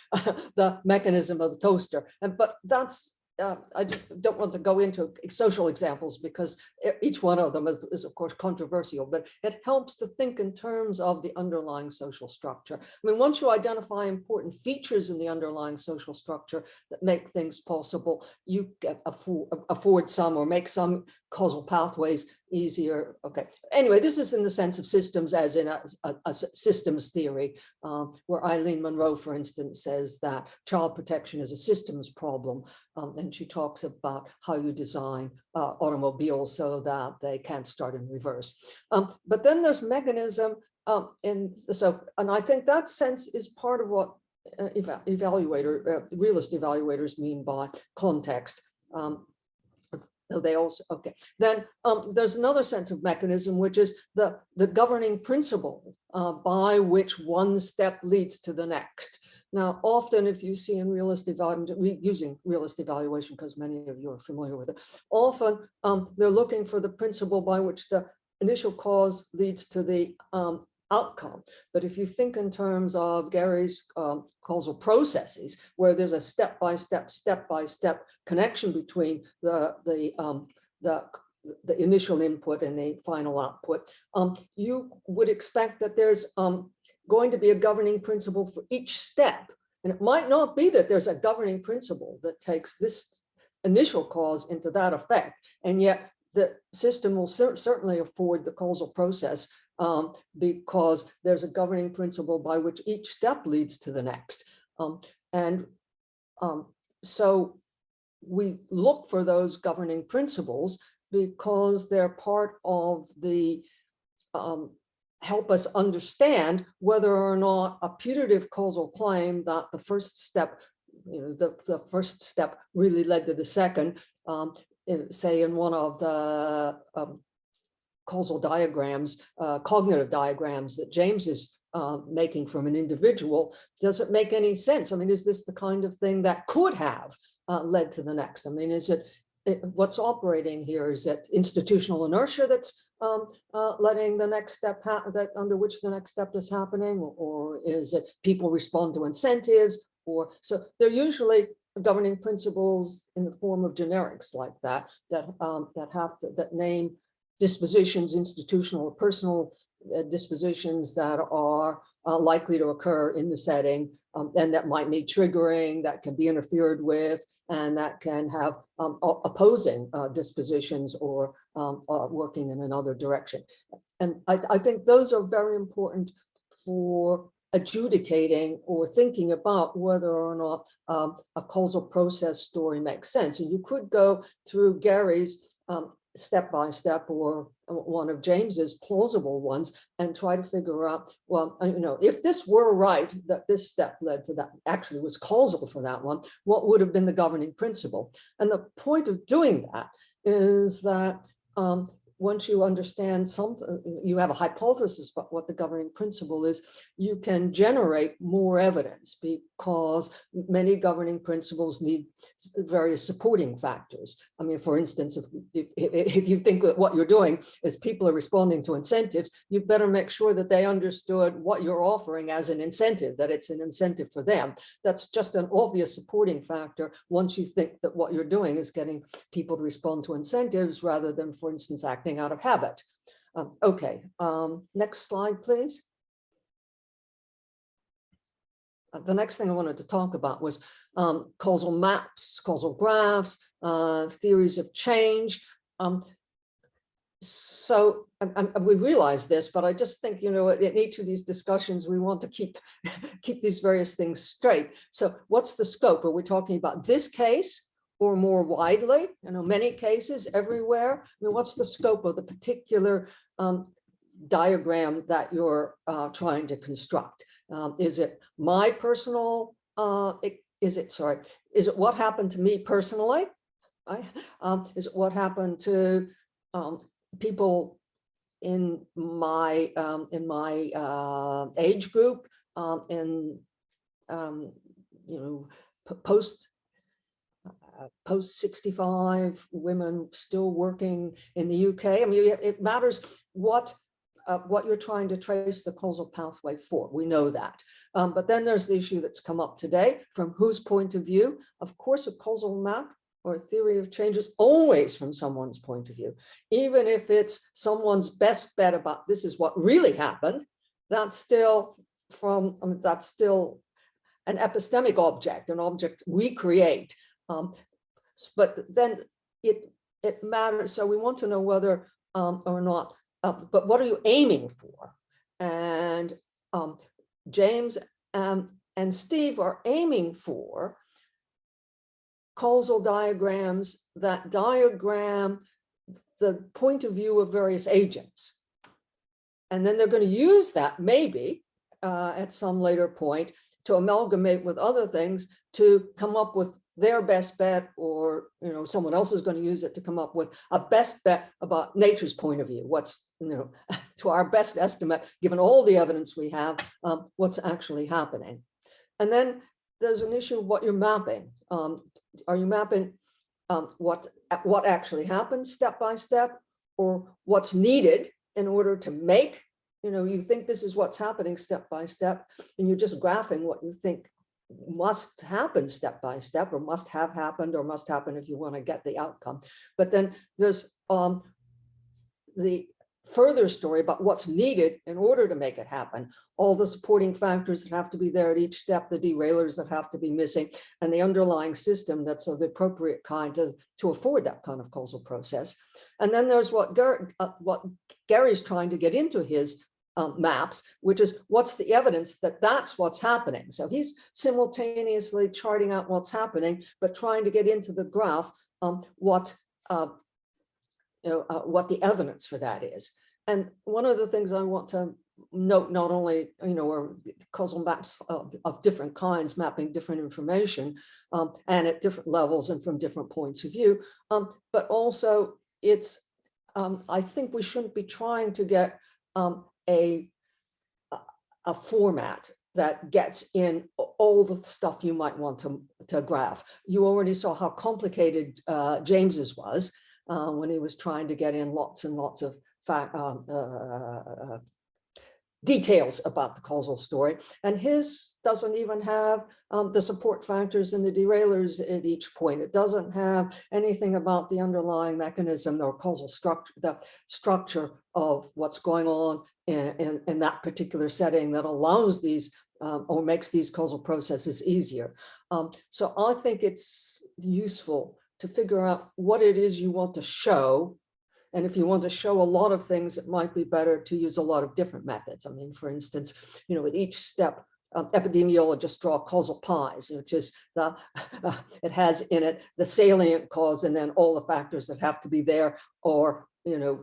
the mechanism of the toaster. But that's, I don't want to go into social examples because each one of them is of course controversial, but it helps to think in terms of the underlying social structure. I mean, once you identify important features in the underlying social structure that make things possible, you get afford some or make some causal pathways easier. Okay. Anyway, this is in the sense of systems as in a systems theory, where Eileen Monroe, for instance, says that child protection is a systems problem. And she talks about how you design automobiles so that they can't start in reverse. But then there's mechanism and I think that sense is part of what realist evaluators mean by context. They also, okay. Then there's another sense of mechanism, which is the governing principle by which one step leads to the next. Now, often if you see in realist evaluation, using realist evaluation, because many of you are familiar with it, often they're looking for the principle by which the initial cause leads to the outcome. But if you think in terms of Gary's causal processes, where there's a step-by-step connection between the initial input and the final output, you would expect that there's going to be a governing principle for each step. And it might not be that there's a governing principle that takes this initial cause into that effect, and yet the system will certainly afford the causal process because there's a governing principle by which each step leads to the next. So we look for those governing principles because they're part of the help us understand whether or not a putative causal claim that the first step, the first step really led to the second, say in one of the causal diagrams, cognitive diagrams that James is making from an individual, does it make any sense? I mean, is this the kind of thing that could have led to the next? I mean, is it what's operating here? Is it institutional inertia that's letting the next step that under which the next step is happening, or is it people respond to incentives? Or so they're usually governing principles in the form of generics like that that name dispositions, institutional or personal dispositions that are likely to occur in the setting, and that might need triggering, that can be interfered with, and that can have opposing dispositions or working in another direction. And I think those are very important for adjudicating or thinking about whether or not a causal process story makes sense. And you could go through Gary's step-by-step or one of James's plausible ones and try to figure out, well, if this were right, that this step led to that, actually was causal for that one, what would have been the governing principle? And the point of doing that is that once you understand something, you have a hypothesis about what the governing principle is, you can generate more evidence, because many governing principles need various supporting factors. I mean, for instance, if you think that what you're doing is people are responding to incentives, you better make sure that they understood what you're offering as an incentive, that it's an incentive for them. That's just an obvious supporting factor once you think that what you're doing is getting people to respond to incentives rather than, for instance, acting out of habit. Okay, next slide, please. The next thing I wanted to talk about was causal maps, causal graphs, theories of change. So we realize this, but I just think, you know, in each of these discussions, we want to keep these various things straight. So what's the scope? Are we talking about this case or more widely, you know, many cases everywhere? I mean, what's the scope of the particular diagram that you're trying to construct? Is it my personal, is it what happened to me personally? Is it what happened to people in my age group, you know, post 65 women still working in the UK? I mean, it matters what you're trying to trace the causal pathway for. We know that. But then there's the issue that's come up today. From whose point of view? Of course, a causal map or a theory of change is always from someone's point of view. Even if it's someone's best bet about this is what really happened, that's still from, I mean, that's still an epistemic object, an object we create. But then it matters. So we want to know whether or not, but what are you aiming for? And James and Steve are aiming for causal diagrams that diagram the point of view of various agents. And then they're going to use that maybe at some later point to amalgamate with other things to come up with their best bet, or, you know, someone else is going to use it to come up with a best bet about nature's point of view. What's, you know, to our best estimate, given all the evidence we have, what's actually happening. And then there's an issue of what you're mapping. Are you mapping what actually happens step by step, or what's needed in order to make, you know, you think this is what's happening step by step, and you're just graphing what you think must happen step by step, or must have happened, or must happen if you want to get the outcome. But then there's the further story about what's needed in order to make it happen, all the supporting factors that have to be there at each step, the derailers that have to be missing, and the underlying system that's of the appropriate kind to afford that kind of causal process. And then there's what Gary's trying to get into his maps, which is what's the evidence that that's what's happening. So he's simultaneously charting out what's happening, but trying to get into the graph what the evidence for that is. And one of the things I want to note, not only, you know, are causal maps of different kinds, mapping different information and at different levels and from different points of view, but also it's, I think we shouldn't be trying to get a format that gets in all the stuff you might want to graph. You already saw how complicated James's was when he was trying to get in lots and lots of details about the causal story. And his doesn't even have the support factors and the derailers at each point. It doesn't have anything about the underlying mechanism or causal structure, the structure of what's going on in that particular setting that allows these or makes these causal processes easier. So I think it's useful to figure out what it is you want to show. And if you want to show a lot of things, it might be better to use a lot of different methods. I mean, for instance, you know, at each step, epidemiologists draw causal pies, which is it has in it the salient cause and then all the factors that have to be there or, you know,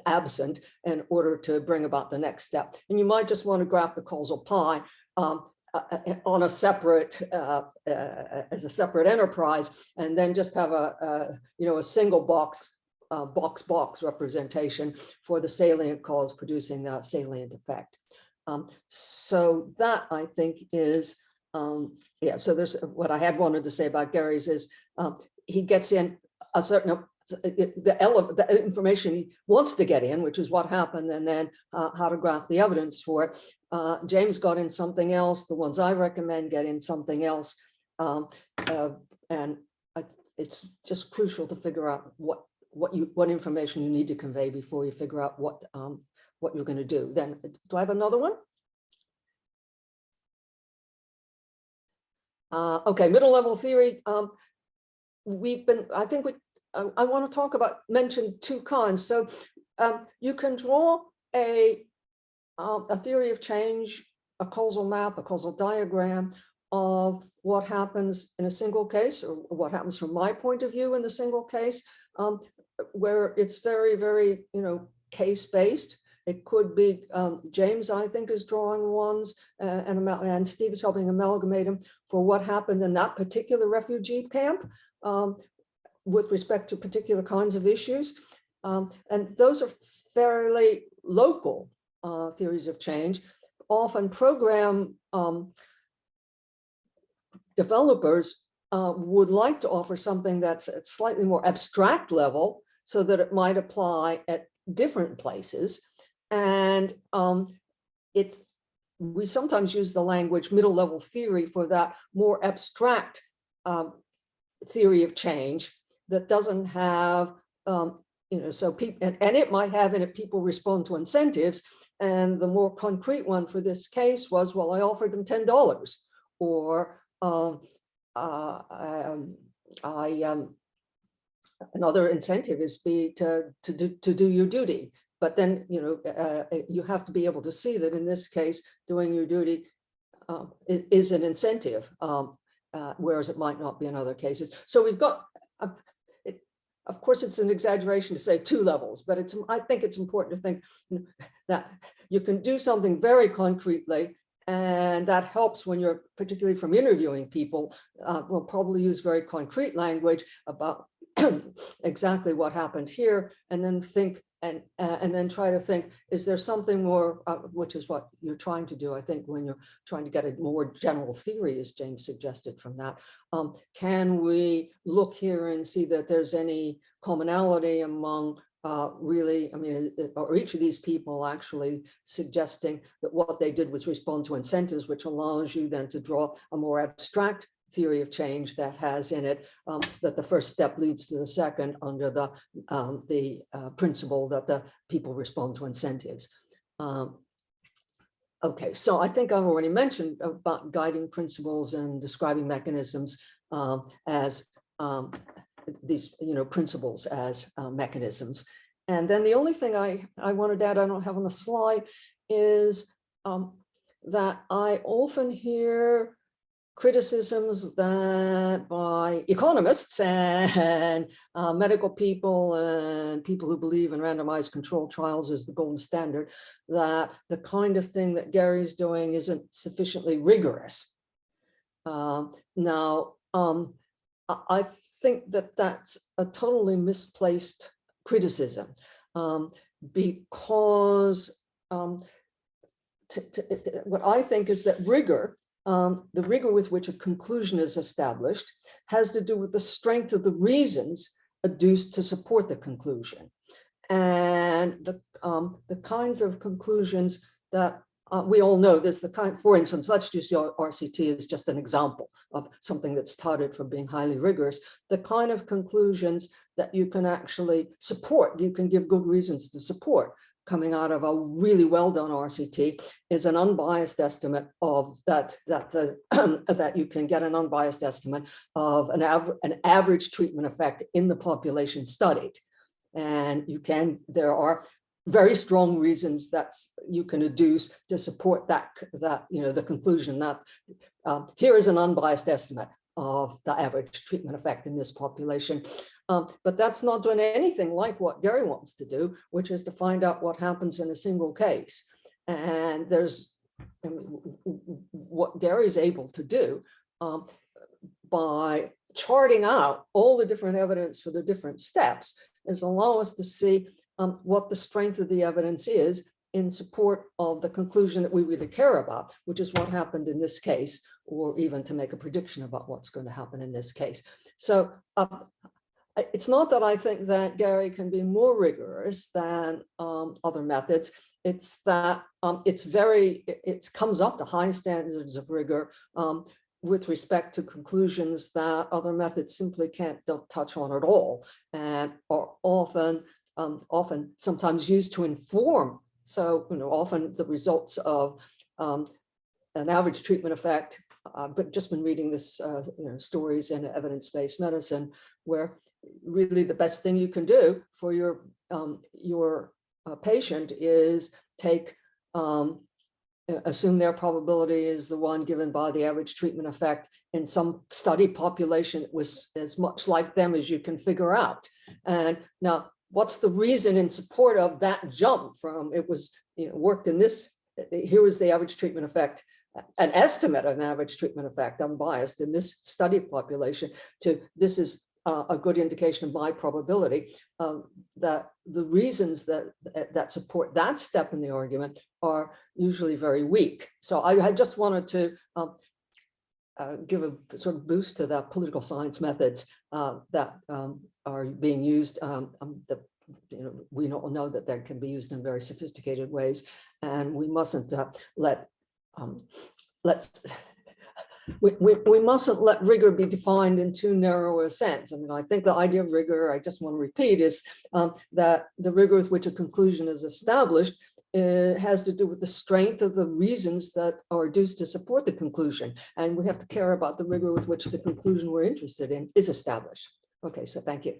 absent in order to bring about the next step. And you might just want to graph the causal pie on a separate, as a separate enterprise, and then just have a, you know, a single box box representation for the salient cause producing that salient effect. So that, I think, is, yeah, so there's what I had wanted to say about Gary's is he gets in a certain, the information he wants to get in, which is what happened, and then how to graph the evidence for it. James got in something else. The ones I recommend get in something else. And it's just crucial to figure out what information you need to convey before you figure out what you're going to do. Then, do I have another one? Okay, middle level theory. I think I want to mention two kinds. So you can draw a theory of change, a causal map, a causal diagram of what happens in a single case, or what happens from my point of view in the single case, where it's very, very, case-based. It could be, James, I think, is drawing ones, and Steve is helping amalgamate them for what happened in that particular refugee camp with respect to particular kinds of issues. And those are fairly local theories of change. Often program developers would like to offer something that's at slightly more abstract level so that it might apply at different places. And we sometimes use the language middle level theory for that more abstract theory of change that doesn't have, so people, and it might have in it people respond to incentives. And the more concrete one for this case was, well, I offered them $10, or another incentive is to do your duty. But then, you have to be able to see that in this case, doing your duty is an incentive, whereas it might not be in other cases. So we've got, of course, it's an exaggeration to say two levels, but I think it's important to think that you can do something very concretely, and that helps when you're, particularly from interviewing people, will probably use very concrete language about exactly what happened here, and then think, and then try to think, is there something more, which is what you're trying to do, I think, when you're trying to get a more general theory, as James suggested from that. Can we look here and see that there's any commonality among really, or each of these people actually suggesting that what they did was respond to incentives, which allows you then to draw a more abstract theory of change that has in it that the first step leads to the second under the principle that the people respond to incentives. Okay, so I think I've already mentioned about guiding principles and describing mechanisms as these, principles as mechanisms. And then the only thing I wanted to add, I don't have on the slide, is that I often hear criticisms that by economists and medical people and people who believe in randomized controlled trials as the gold standard, that the kind of thing that Gary's doing isn't sufficiently rigorous. Now, I think that that's a totally misplaced criticism, because what I think is that rigor, the rigor with which a conclusion is established, has to do with the strength of the reasons adduced to support the conclusion. And the kinds of conclusions that we all know, there's the kind, for instance, let's use your RCT as just an example of something that's touted for being highly rigorous. The kind of conclusions that you can actually support, you can give good reasons to support, coming out of a really well done RCT is an unbiased estimate of that you can get an unbiased estimate of an average treatment effect in the population studied. And there are very strong reasons that you can adduce to support that the conclusion that here is an unbiased estimate of the average treatment effect in this population. But that's not doing anything like what Gary wants to do, which is to find out what happens in a single case. And what Gary's able to do by charting out all the different evidence for the different steps is allow us to see what the strength of the evidence is in support of the conclusion that we really care about, which is what happened in this case, or even to make a prediction about what's going to happen in this case. So it's not that I think that Gary can be more rigorous than other methods. It's that it comes up to high standards of rigor with respect to conclusions that other methods simply don't touch on at all, and are often sometimes used to inform. So, often the results of an average treatment effect. But just been reading this, stories in evidence-based medicine, where really the best thing you can do for your patient is assume their probability is the one given by the average treatment effect in some study population that was as much like them as you can figure out. And now, what's the reason in support of that jump from it was worked in this, here was the average treatment effect, an estimate of an average treatment effect, unbiased in this study population, to this is a good indication of my probability, that the reasons that support that step in the argument are usually very weak. So I just wanted to give a sort of boost to the political science methods that are being used. We don't know that they can be used in very sophisticated ways, and we mustn't we mustn't let rigor be defined in too narrow a sense. I mean, I think the idea of rigor, I just want to repeat, is that the rigor with which a conclusion is established has to do with the strength of the reasons that are adduced to support the conclusion. And we have to care about the rigor with which the conclusion we're interested in is established. Okay, so thank you.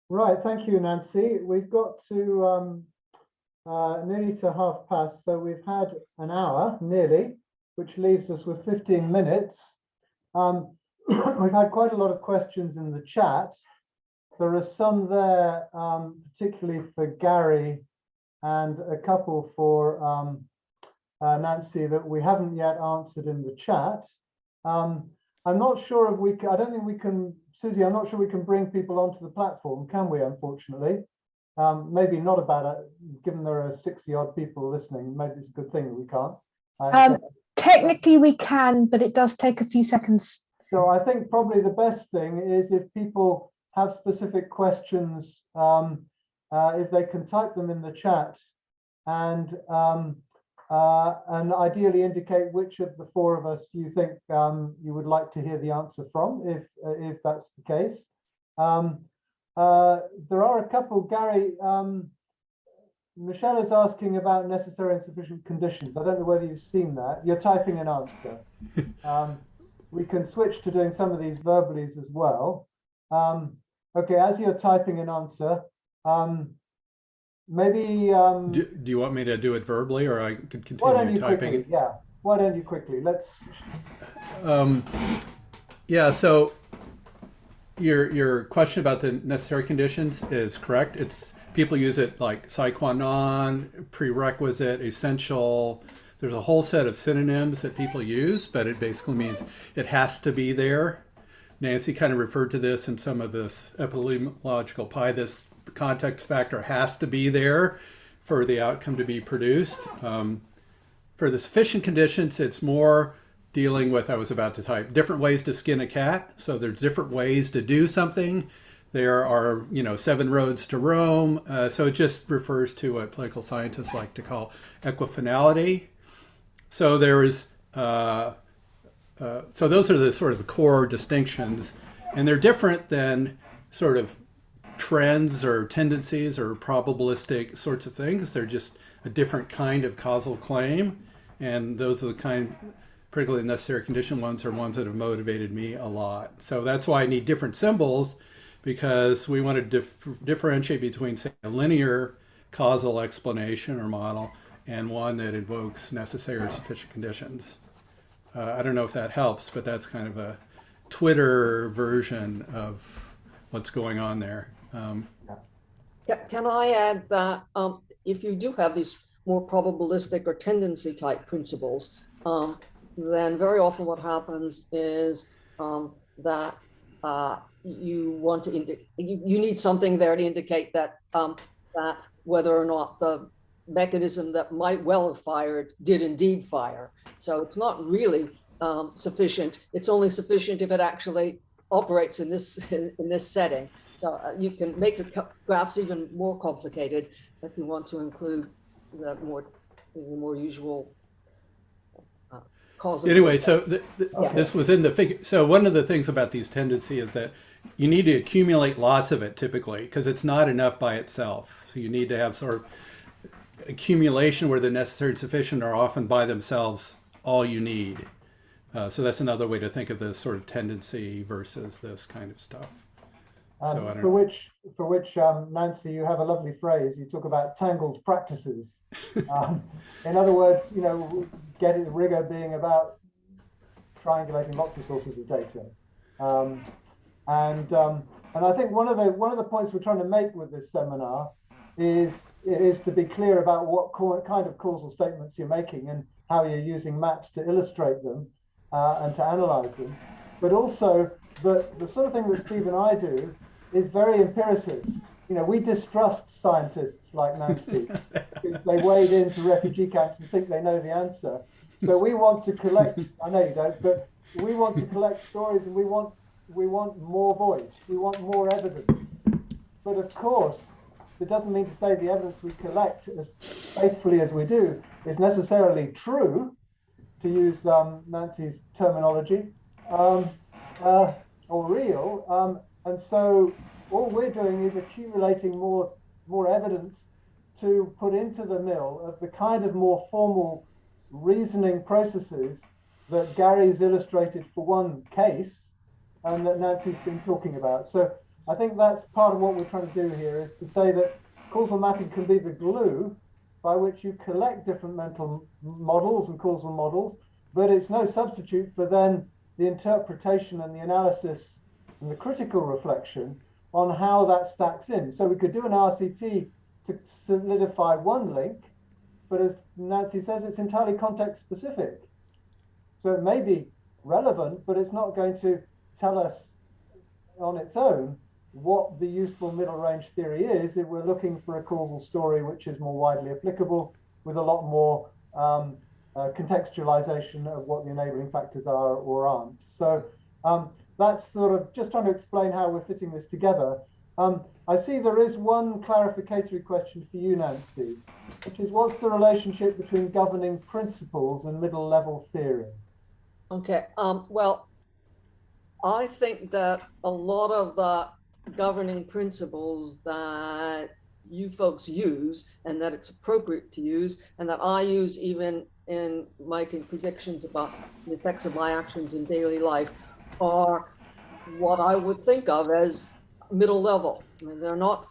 Right, thank you, Nancy. We've got to nearly to past, so we've had an hour nearly, which leaves us with 15 minutes. We've had quite a lot of questions in the chat. There are some there, particularly for Gary, and a couple for Nancy that we haven't yet answered in the chat. I'm not sure if we can, I don't think we can, Susie, I'm not sure we can bring people onto the platform, can we, unfortunately? Maybe not about it, given there are 60 odd people listening, maybe it's a good thing that we can't. Technically we can, but it does take a few seconds. So I think probably the best thing is if people have specific questions, if they can type them in the chat and ideally indicate which of the four of us you think you would like to hear the answer from, if that's the case. There are a couple, Gary, Michelle is asking about necessary and sufficient conditions. I don't know whether you've seen that. You're typing an answer. We can switch to doing some of these verbally as well. Okay, as you're typing an answer, maybe do you want me to do it verbally, or I could continue why don't you typing? Quickly, yeah, why don't you quickly? Let's. Yeah. So your question about the necessary conditions is correct. It's people use it like sine qua non, prerequisite, essential. There's a whole set of synonyms that people use, but it basically means it has to be there. Nancy kind of referred to this in some of this epidemiological pie. This context factor has to be there for the outcome to be produced. For the sufficient conditions, it's more dealing with, I was about to type, different ways to skin a cat. So there's different ways to do something. There are, 7 roads to Rome. So it just refers to what political scientists like to call equifinality. So there is, so those are the sort of the core distinctions, and they're different than sort of trends or tendencies or probabilistic sorts of things. They're just a different kind of causal claim, and those are the kind, particularly necessary condition ones, are ones that have motivated me a lot. So that's why I need different symbols, because we want to differentiate between, say, a linear causal explanation or model and one that invokes necessary or sufficient conditions. I don't know if that helps, but that's kind of a Twitter version of what's going on there. Can I add that if you do have these more probabilistic or tendency type principles, then very often what happens is that you want to you need something there to indicate that that whether or not the mechanism that might well have fired did indeed fire. So it's not really sufficient. It's only sufficient if it actually operates in this setting. So you can make your graphs even more complicated if you want to include the more usual causal. Anyway, so this was in the figure. So one of the things about these tendency is that you need to accumulate lots of it typically, because it's not enough by itself. So you need to have sort of accumulation where the necessary and sufficient are often by themselves all you need. So that's another way to think of this sort of tendency versus this kind of stuff. So I don't know. For which Nancy, you have a lovely phrase. You talk about tangled practices. In other words, you know, getting the rigor being about triangulating lots of sources of data. And I think one of the points we're trying to make with this seminar is to be clear about what kind of causal statements you're making and how you're using maps to illustrate them and to analyze them. But also the sort of thing that Steve and I do is very empiricist. You know, we distrust scientists like Nancy because they wade into refugee camps and think they know the answer. So we want to collect, I know you don't, but we want to collect stories, and we want more voice, we want more evidence. But of course, it doesn't mean to say the evidence we collect as faithfully as we do is necessarily true, to use Nancy's terminology, or real. And so all we're doing is accumulating more evidence to put into the mill of the kind of more formal reasoning processes that Gary's illustrated for one case and that Nancy's been talking about. So I think that's part of what we're trying to do here, is to say that causal mapping can be the glue by which you collect different mental models and causal models, but it's no substitute for then the interpretation and the analysis and the critical reflection on how that stacks in. So we could do an RCT to solidify one link, but as Nancy says, it's entirely context specific. So it may be relevant, but it's not going to tell us on its own what the useful middle range theory is if we're looking for a causal story which is more widely applicable with a lot more contextualization of what the enabling factors are or aren't. So that's sort of just trying to explain how we're fitting this together. I see there is one clarificatory question for you, Nancy, which is, what's the relationship between governing principles and middle level theory? Okay, well, I think that a lot of the governing principles that you folks use and that it's appropriate to use and that I use even in making predictions about the effects of my actions in daily life are what I would think of as middle level. I mean, they're not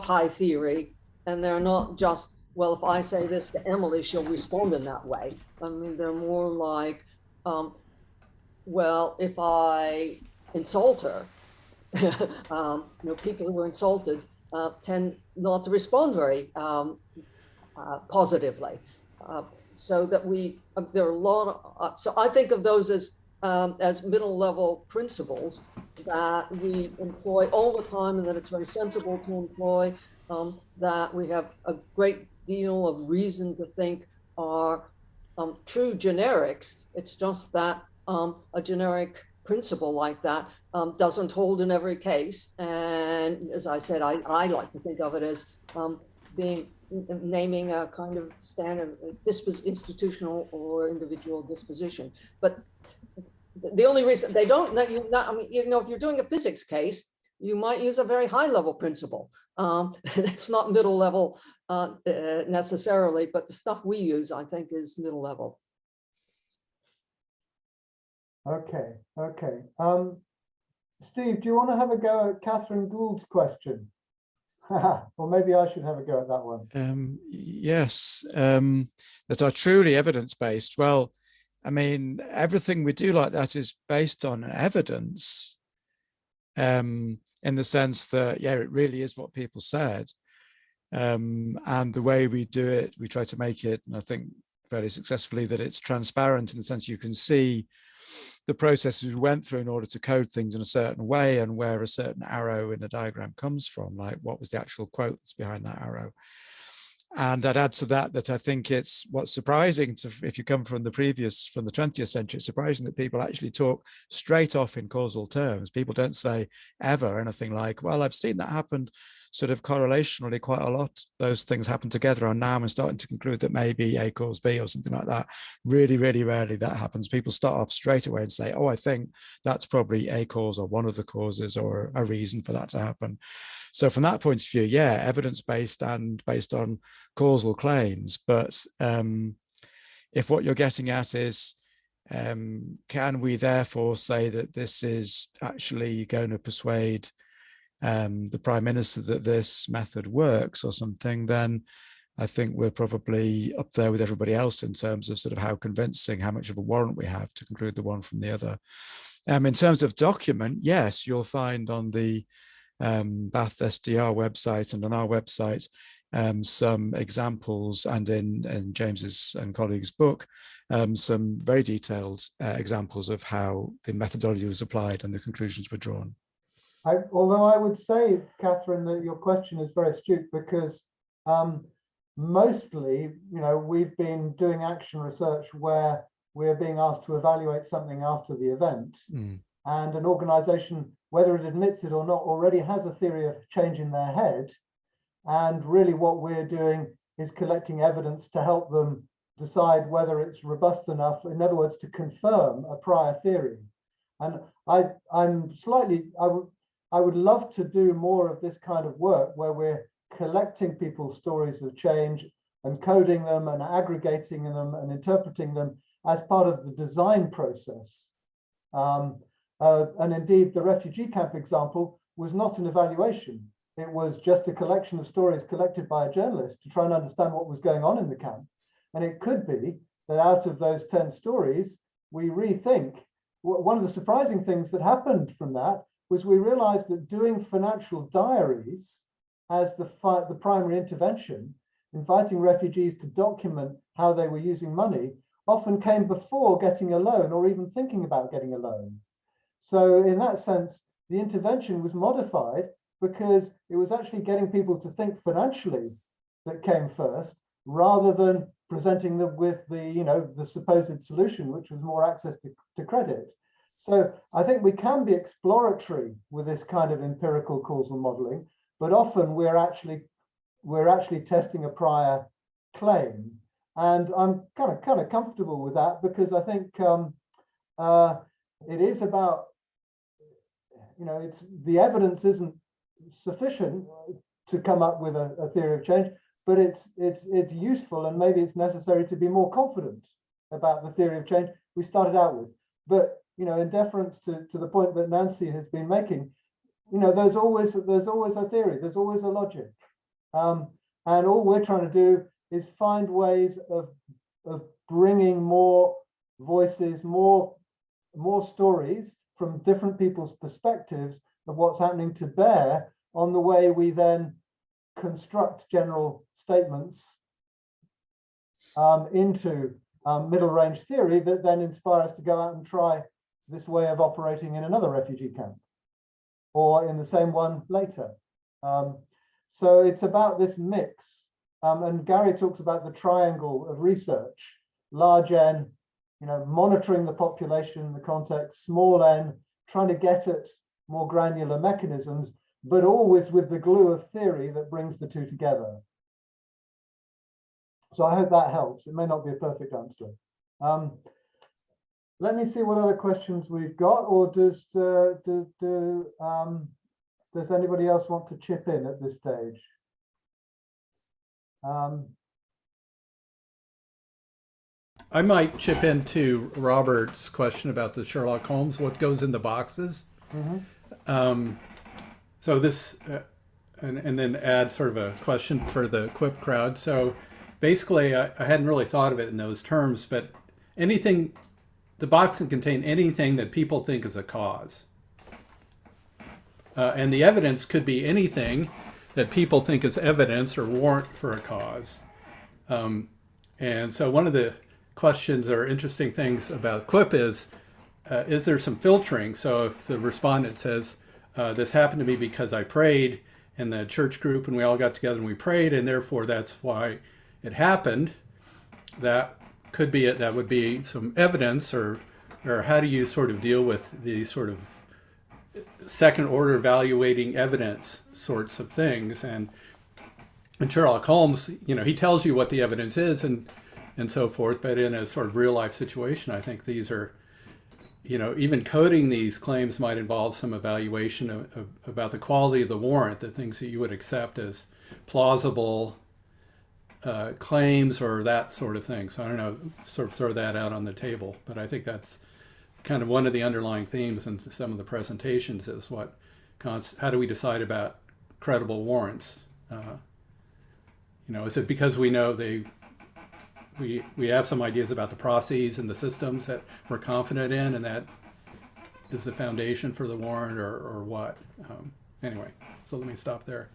high theory, and they're not just, well, if I say this to Emily, she'll respond in that way. I mean, they're more like, well, if I insult her, you know, people who were insulted tend not to respond very positively. So that there are a lot of, so I think of those as middle level principles that we employ all the time, and that it's very sensible to employ, that we have a great deal of reason to think are true generics. It's just that a generic principle like that doesn't hold in every case. And as I said, I like to think of it as naming a kind of standard institutional or individual disposition. But the only reason they don't, I mean, you know, if you're doing a physics case, you might use a very high level principle. It's not middle level necessarily, but the stuff we use, I think, is middle level. Okay. Steve, do you want to have a go at Catherine Gould's question? Or maybe I should have a go at that one. Yes, that are truly evidence-based. Well, I mean, everything we do like that is based on evidence, in the sense that, yeah, it really is what people said. And the way we do it, we try to make it, and I think fairly successfully that it's transparent in the sense you can see the processes we went through in order to code things in a certain way and where a certain arrow in a diagram comes from, like what was the actual quote that's behind that arrow. And I'd add to that that I think it's what's surprising to, if you come from the 20th century, it's surprising that people actually talk straight off in causal terms. People don't say ever anything like, well, I've seen that happen sort of correlationally quite a lot. Those things happen together, and now I'm starting to conclude that maybe A causes B or something like that. Really, really rarely that happens. People start off straight away and say, oh, I think that's probably a cause or one of the causes or a reason for that to happen. So from that point of view, yeah, evidence-based and based on causal claims. But if what you're getting at is, can we therefore say that this is actually going to persuade the Prime Minister that this method works or something, then I think we're probably up there with everybody else in terms of sort of how convincing, how much of a warrant we have to conclude the one from the other. In terms of document, yes, you'll find on the Bath SDR website and on our website some examples, and in James's and colleagues' book, some very detailed examples of how the methodology was applied and the conclusions were drawn. Although I would say, Catherine, that your question is very astute, because mostly, we've been doing action research where we're being asked to evaluate something after the event. And an organization, whether it admits it or not, already has a theory of change in their head. And really what we're doing is collecting evidence to help them decide whether it's robust enough, in other words, to confirm a prior theory. And I would love to do more of this kind of work where we're collecting people's stories of change and coding them and aggregating them and interpreting them as part of the design process. And indeed, the refugee camp example was not an evaluation. It was just a collection of stories collected by a journalist to try and understand what was going on in the camp. And it could be that out of those 10 stories, we rethink. One of the surprising things that happened from that was we realized that doing financial diaries as the primary intervention, inviting refugees to document how they were using money, often came before getting a loan or even thinking about getting a loan. So in that sense, the intervention was modified because it was actually getting people to think financially that came first, rather than presenting them with the supposed solution, which was more access to credit. So I think we can be exploratory with this kind of empirical causal modeling, but often we're actually testing a prior claim. And I'm kind of comfortable with that, because I think it is about, it's the evidence isn't sufficient to come up with a theory of change, but it's useful, and maybe it's necessary to be more confident about the theory of change we started out with. But in deference to the point that Nancy has been making, there's always a theory, there's always a logic, and all we're trying to do is find ways of bringing more voices, more stories from different people's perspectives of what's happening to bear on the way we then construct general statements into middle range theory that then inspire us to go out and try this way of operating in another refugee camp or in the same one later. So it's about this mix. And Gary talks about the triangle of research: large N, monitoring the population, the context; small n, trying to get at more granular mechanisms, but always with the glue of theory that brings the two together. So I hope that helps. It may not be a perfect answer. Let me see what other questions we've got, or does anybody else want to chip in at this stage? I might chip into Robert's question about the Sherlock Holmes, what goes in the boxes. Mm-hmm. So this, and then add sort of a question for the Quip crowd. So basically, I hadn't really thought of it in those terms, but anything, the box can contain anything that people think is a cause. And the evidence could be anything that people think is evidence or warrant for a cause. And so one of the questions or interesting things about QUIP is there some filtering? So if the respondent says, this happened to me because I prayed in the church group and we all got together and we prayed, and therefore that's why it happened, that could be it. That would be some evidence, or how do you sort of deal with these sort of second order evaluating evidence sorts of things? And Sherlock Holmes, you know, he tells you what the evidence is and so forth, but in a sort of real life situation, I think these are, you know, even coding these claims might involve some evaluation about the quality of the warrant, the things that you would accept as plausible claims or that sort of thing. So I don't know, sort of throw that out on the table, but I think that's kind of one of the underlying themes in some of the presentations is how do we decide about credible warrants? You know, is it because we know we have some ideas about the processes and the systems that we're confident in, and that is the foundation for the warrant, or what? Anyway, so let me stop there.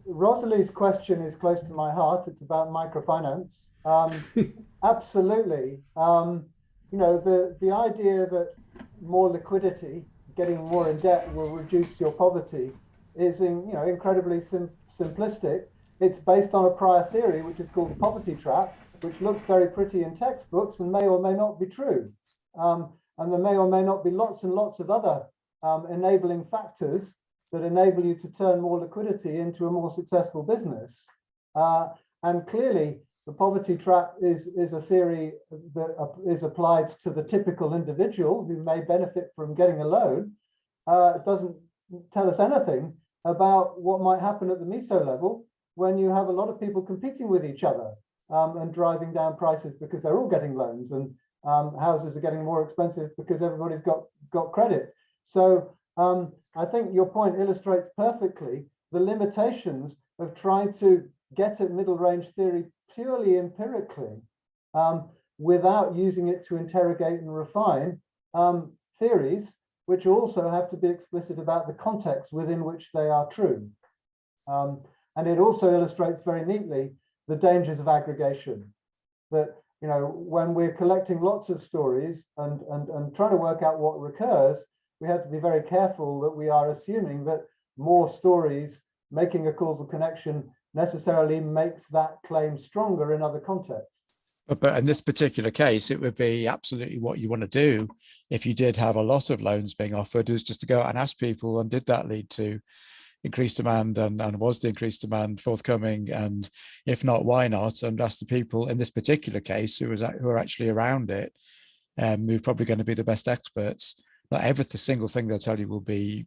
Rosalie's question is close to my heart. It's about microfinance. Absolutely. You know, the idea that more liquidity, getting more in debt, will reduce your poverty is, incredibly simplistic. It's based on a prior theory, which is called the poverty trap, which looks very pretty in textbooks and may or may not be true. And there may or may not be lots and lots of other enabling factors that enable you to turn more liquidity into a more successful business. And clearly, the poverty trap is a theory that is applied to the typical individual who may benefit from getting a loan. It doesn't tell us anything about what might happen at the meso level when you have a lot of people competing with each other and driving down prices because they're all getting loans, and houses are getting more expensive because everybody's got credit. So I think your point illustrates perfectly the limitations of trying to get at middle range theory purely empirically without using it to interrogate and refine theories, which also have to be explicit about the context within which they are true. And it also illustrates very neatly the dangers of aggregation, that, you know, when we're collecting lots of stories and trying to work out what recurs, we have to be very careful that we are assuming that more stories making a causal connection necessarily makes that claim stronger in other contexts. But in this particular case, it would be absolutely what you want to do if you did have a lot of loans being offered, is just to go out and ask people, and did that lead to increased demand, and was the increased demand forthcoming, and if not, why not? And ask the people in this particular case who are actually around it, who are probably going to be the best experts. Not every single thing they'll tell you will be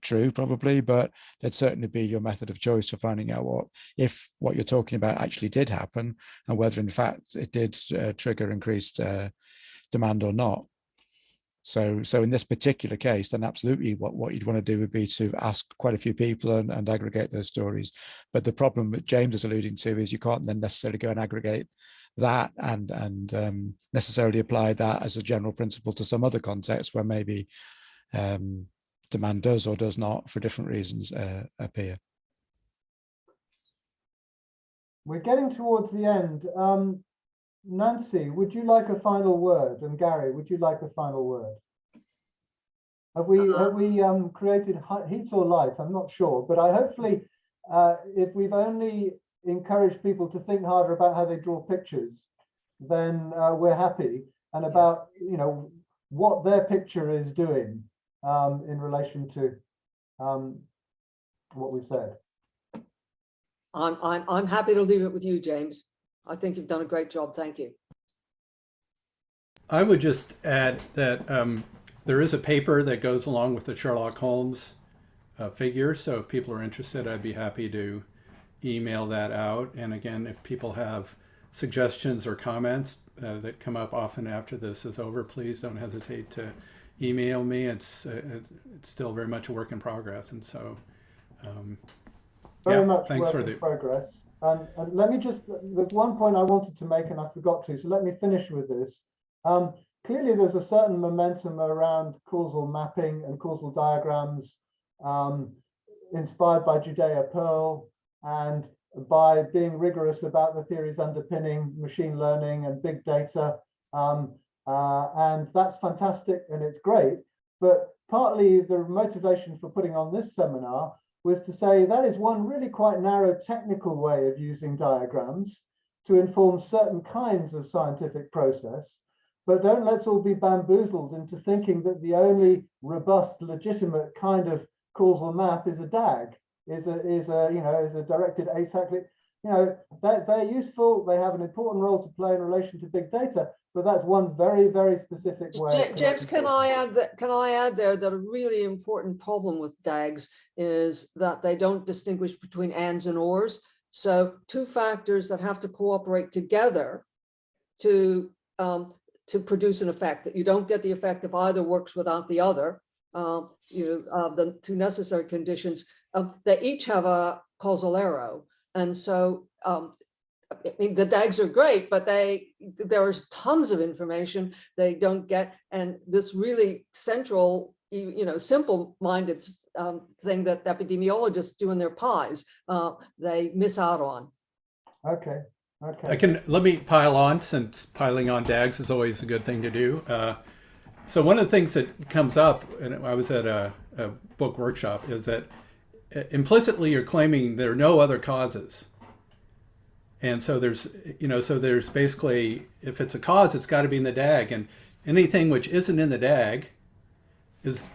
true, probably, but they'd certainly be your method of choice for finding out if what you're talking about actually did happen, and whether in fact it did trigger increased demand or not. So in this particular case, then absolutely what you'd want to do would be to ask quite a few people and aggregate those stories. But the problem that James is alluding to is you can't then necessarily go and aggregate that and necessarily apply that as a general principle to some other context where maybe demand does or does not, for different reasons, appear. We're getting towards the end. Nancy, would you like a final word? And Gary, would you like a final word? Have we created heat or light? I'm not sure, but hopefully, if we've only encouraged people to think harder about how they draw pictures, then we're happy, and about, you know, what their picture is doing in relation to what we've said. I'm happy to leave it with you, James. I think you've done a great job. Thank you. I would just add that there is a paper that goes along with the Sherlock Holmes figure. So if people are interested, I'd be happy to email that out. And again, if people have suggestions or comments that come up often after this is over, please don't hesitate to email me. It's still very much a work in progress. And so very much thanks work in progress. And let me just, there's one point I wanted to make and I forgot to, so let me finish with this. Clearly there's a certain momentum around causal mapping and causal diagrams inspired by Judea Pearl, and by being rigorous about the theories underpinning machine learning and big data. And that's fantastic and it's great. But partly the motivation for putting on this seminar was to say that is one really quite narrow technical way of using diagrams to inform certain kinds of scientific process. But don't let's all be bamboozled into thinking that the only robust, legitimate kind of causal map is a DAG, is a directed acyclic. You know, they're useful. They have an important role to play in relation to big data, but that's one very, very specific way. James, can I add that? Can I add there that a really important problem with DAGs is that they don't distinguish between ands and ors. So two factors that have to cooperate together to produce an effect, that you don't get the effect if either works without the other. The two necessary conditions, they each have a causal arrow. And so I mean, the DAGs are great, but there's tons of information they don't get. And this really central, simple-minded thing that epidemiologists do in their pies, they miss out on. Okay. Okay. Let me pile on, since piling on DAGs is always a good thing to do. So one of the things that comes up, and I was at a book workshop, is that implicitly you're claiming there are no other causes. And so there's basically, if it's a cause, it's got to be in the DAG, and anything which isn't in the DAG is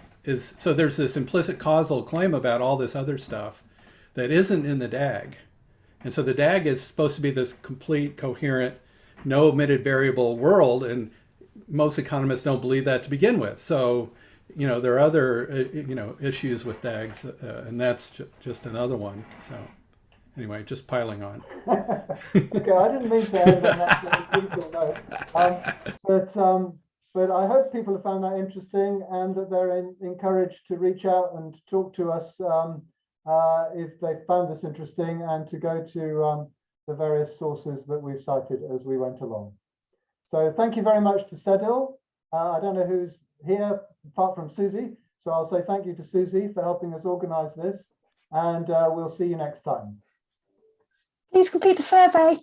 so there's this implicit causal claim about all this other stuff that isn't in the DAG. And so the DAG is supposed to be this complete, coherent, no omitted variable world, and most economists don't believe that to begin with. So, there are other, issues with DAGs, and that's just another one. So, anyway, just piling on. Okay, I didn't mean to end on that note. But I hope people have found that interesting and that they're encouraged to reach out and talk to us if they found this interesting, and to go to the various sources that we've cited as we went along. So thank you very much to Sedil. I don't know who's here apart from Susie, so I'll say thank you to Susie for helping us organize this, and we'll see you next time. Please complete the survey.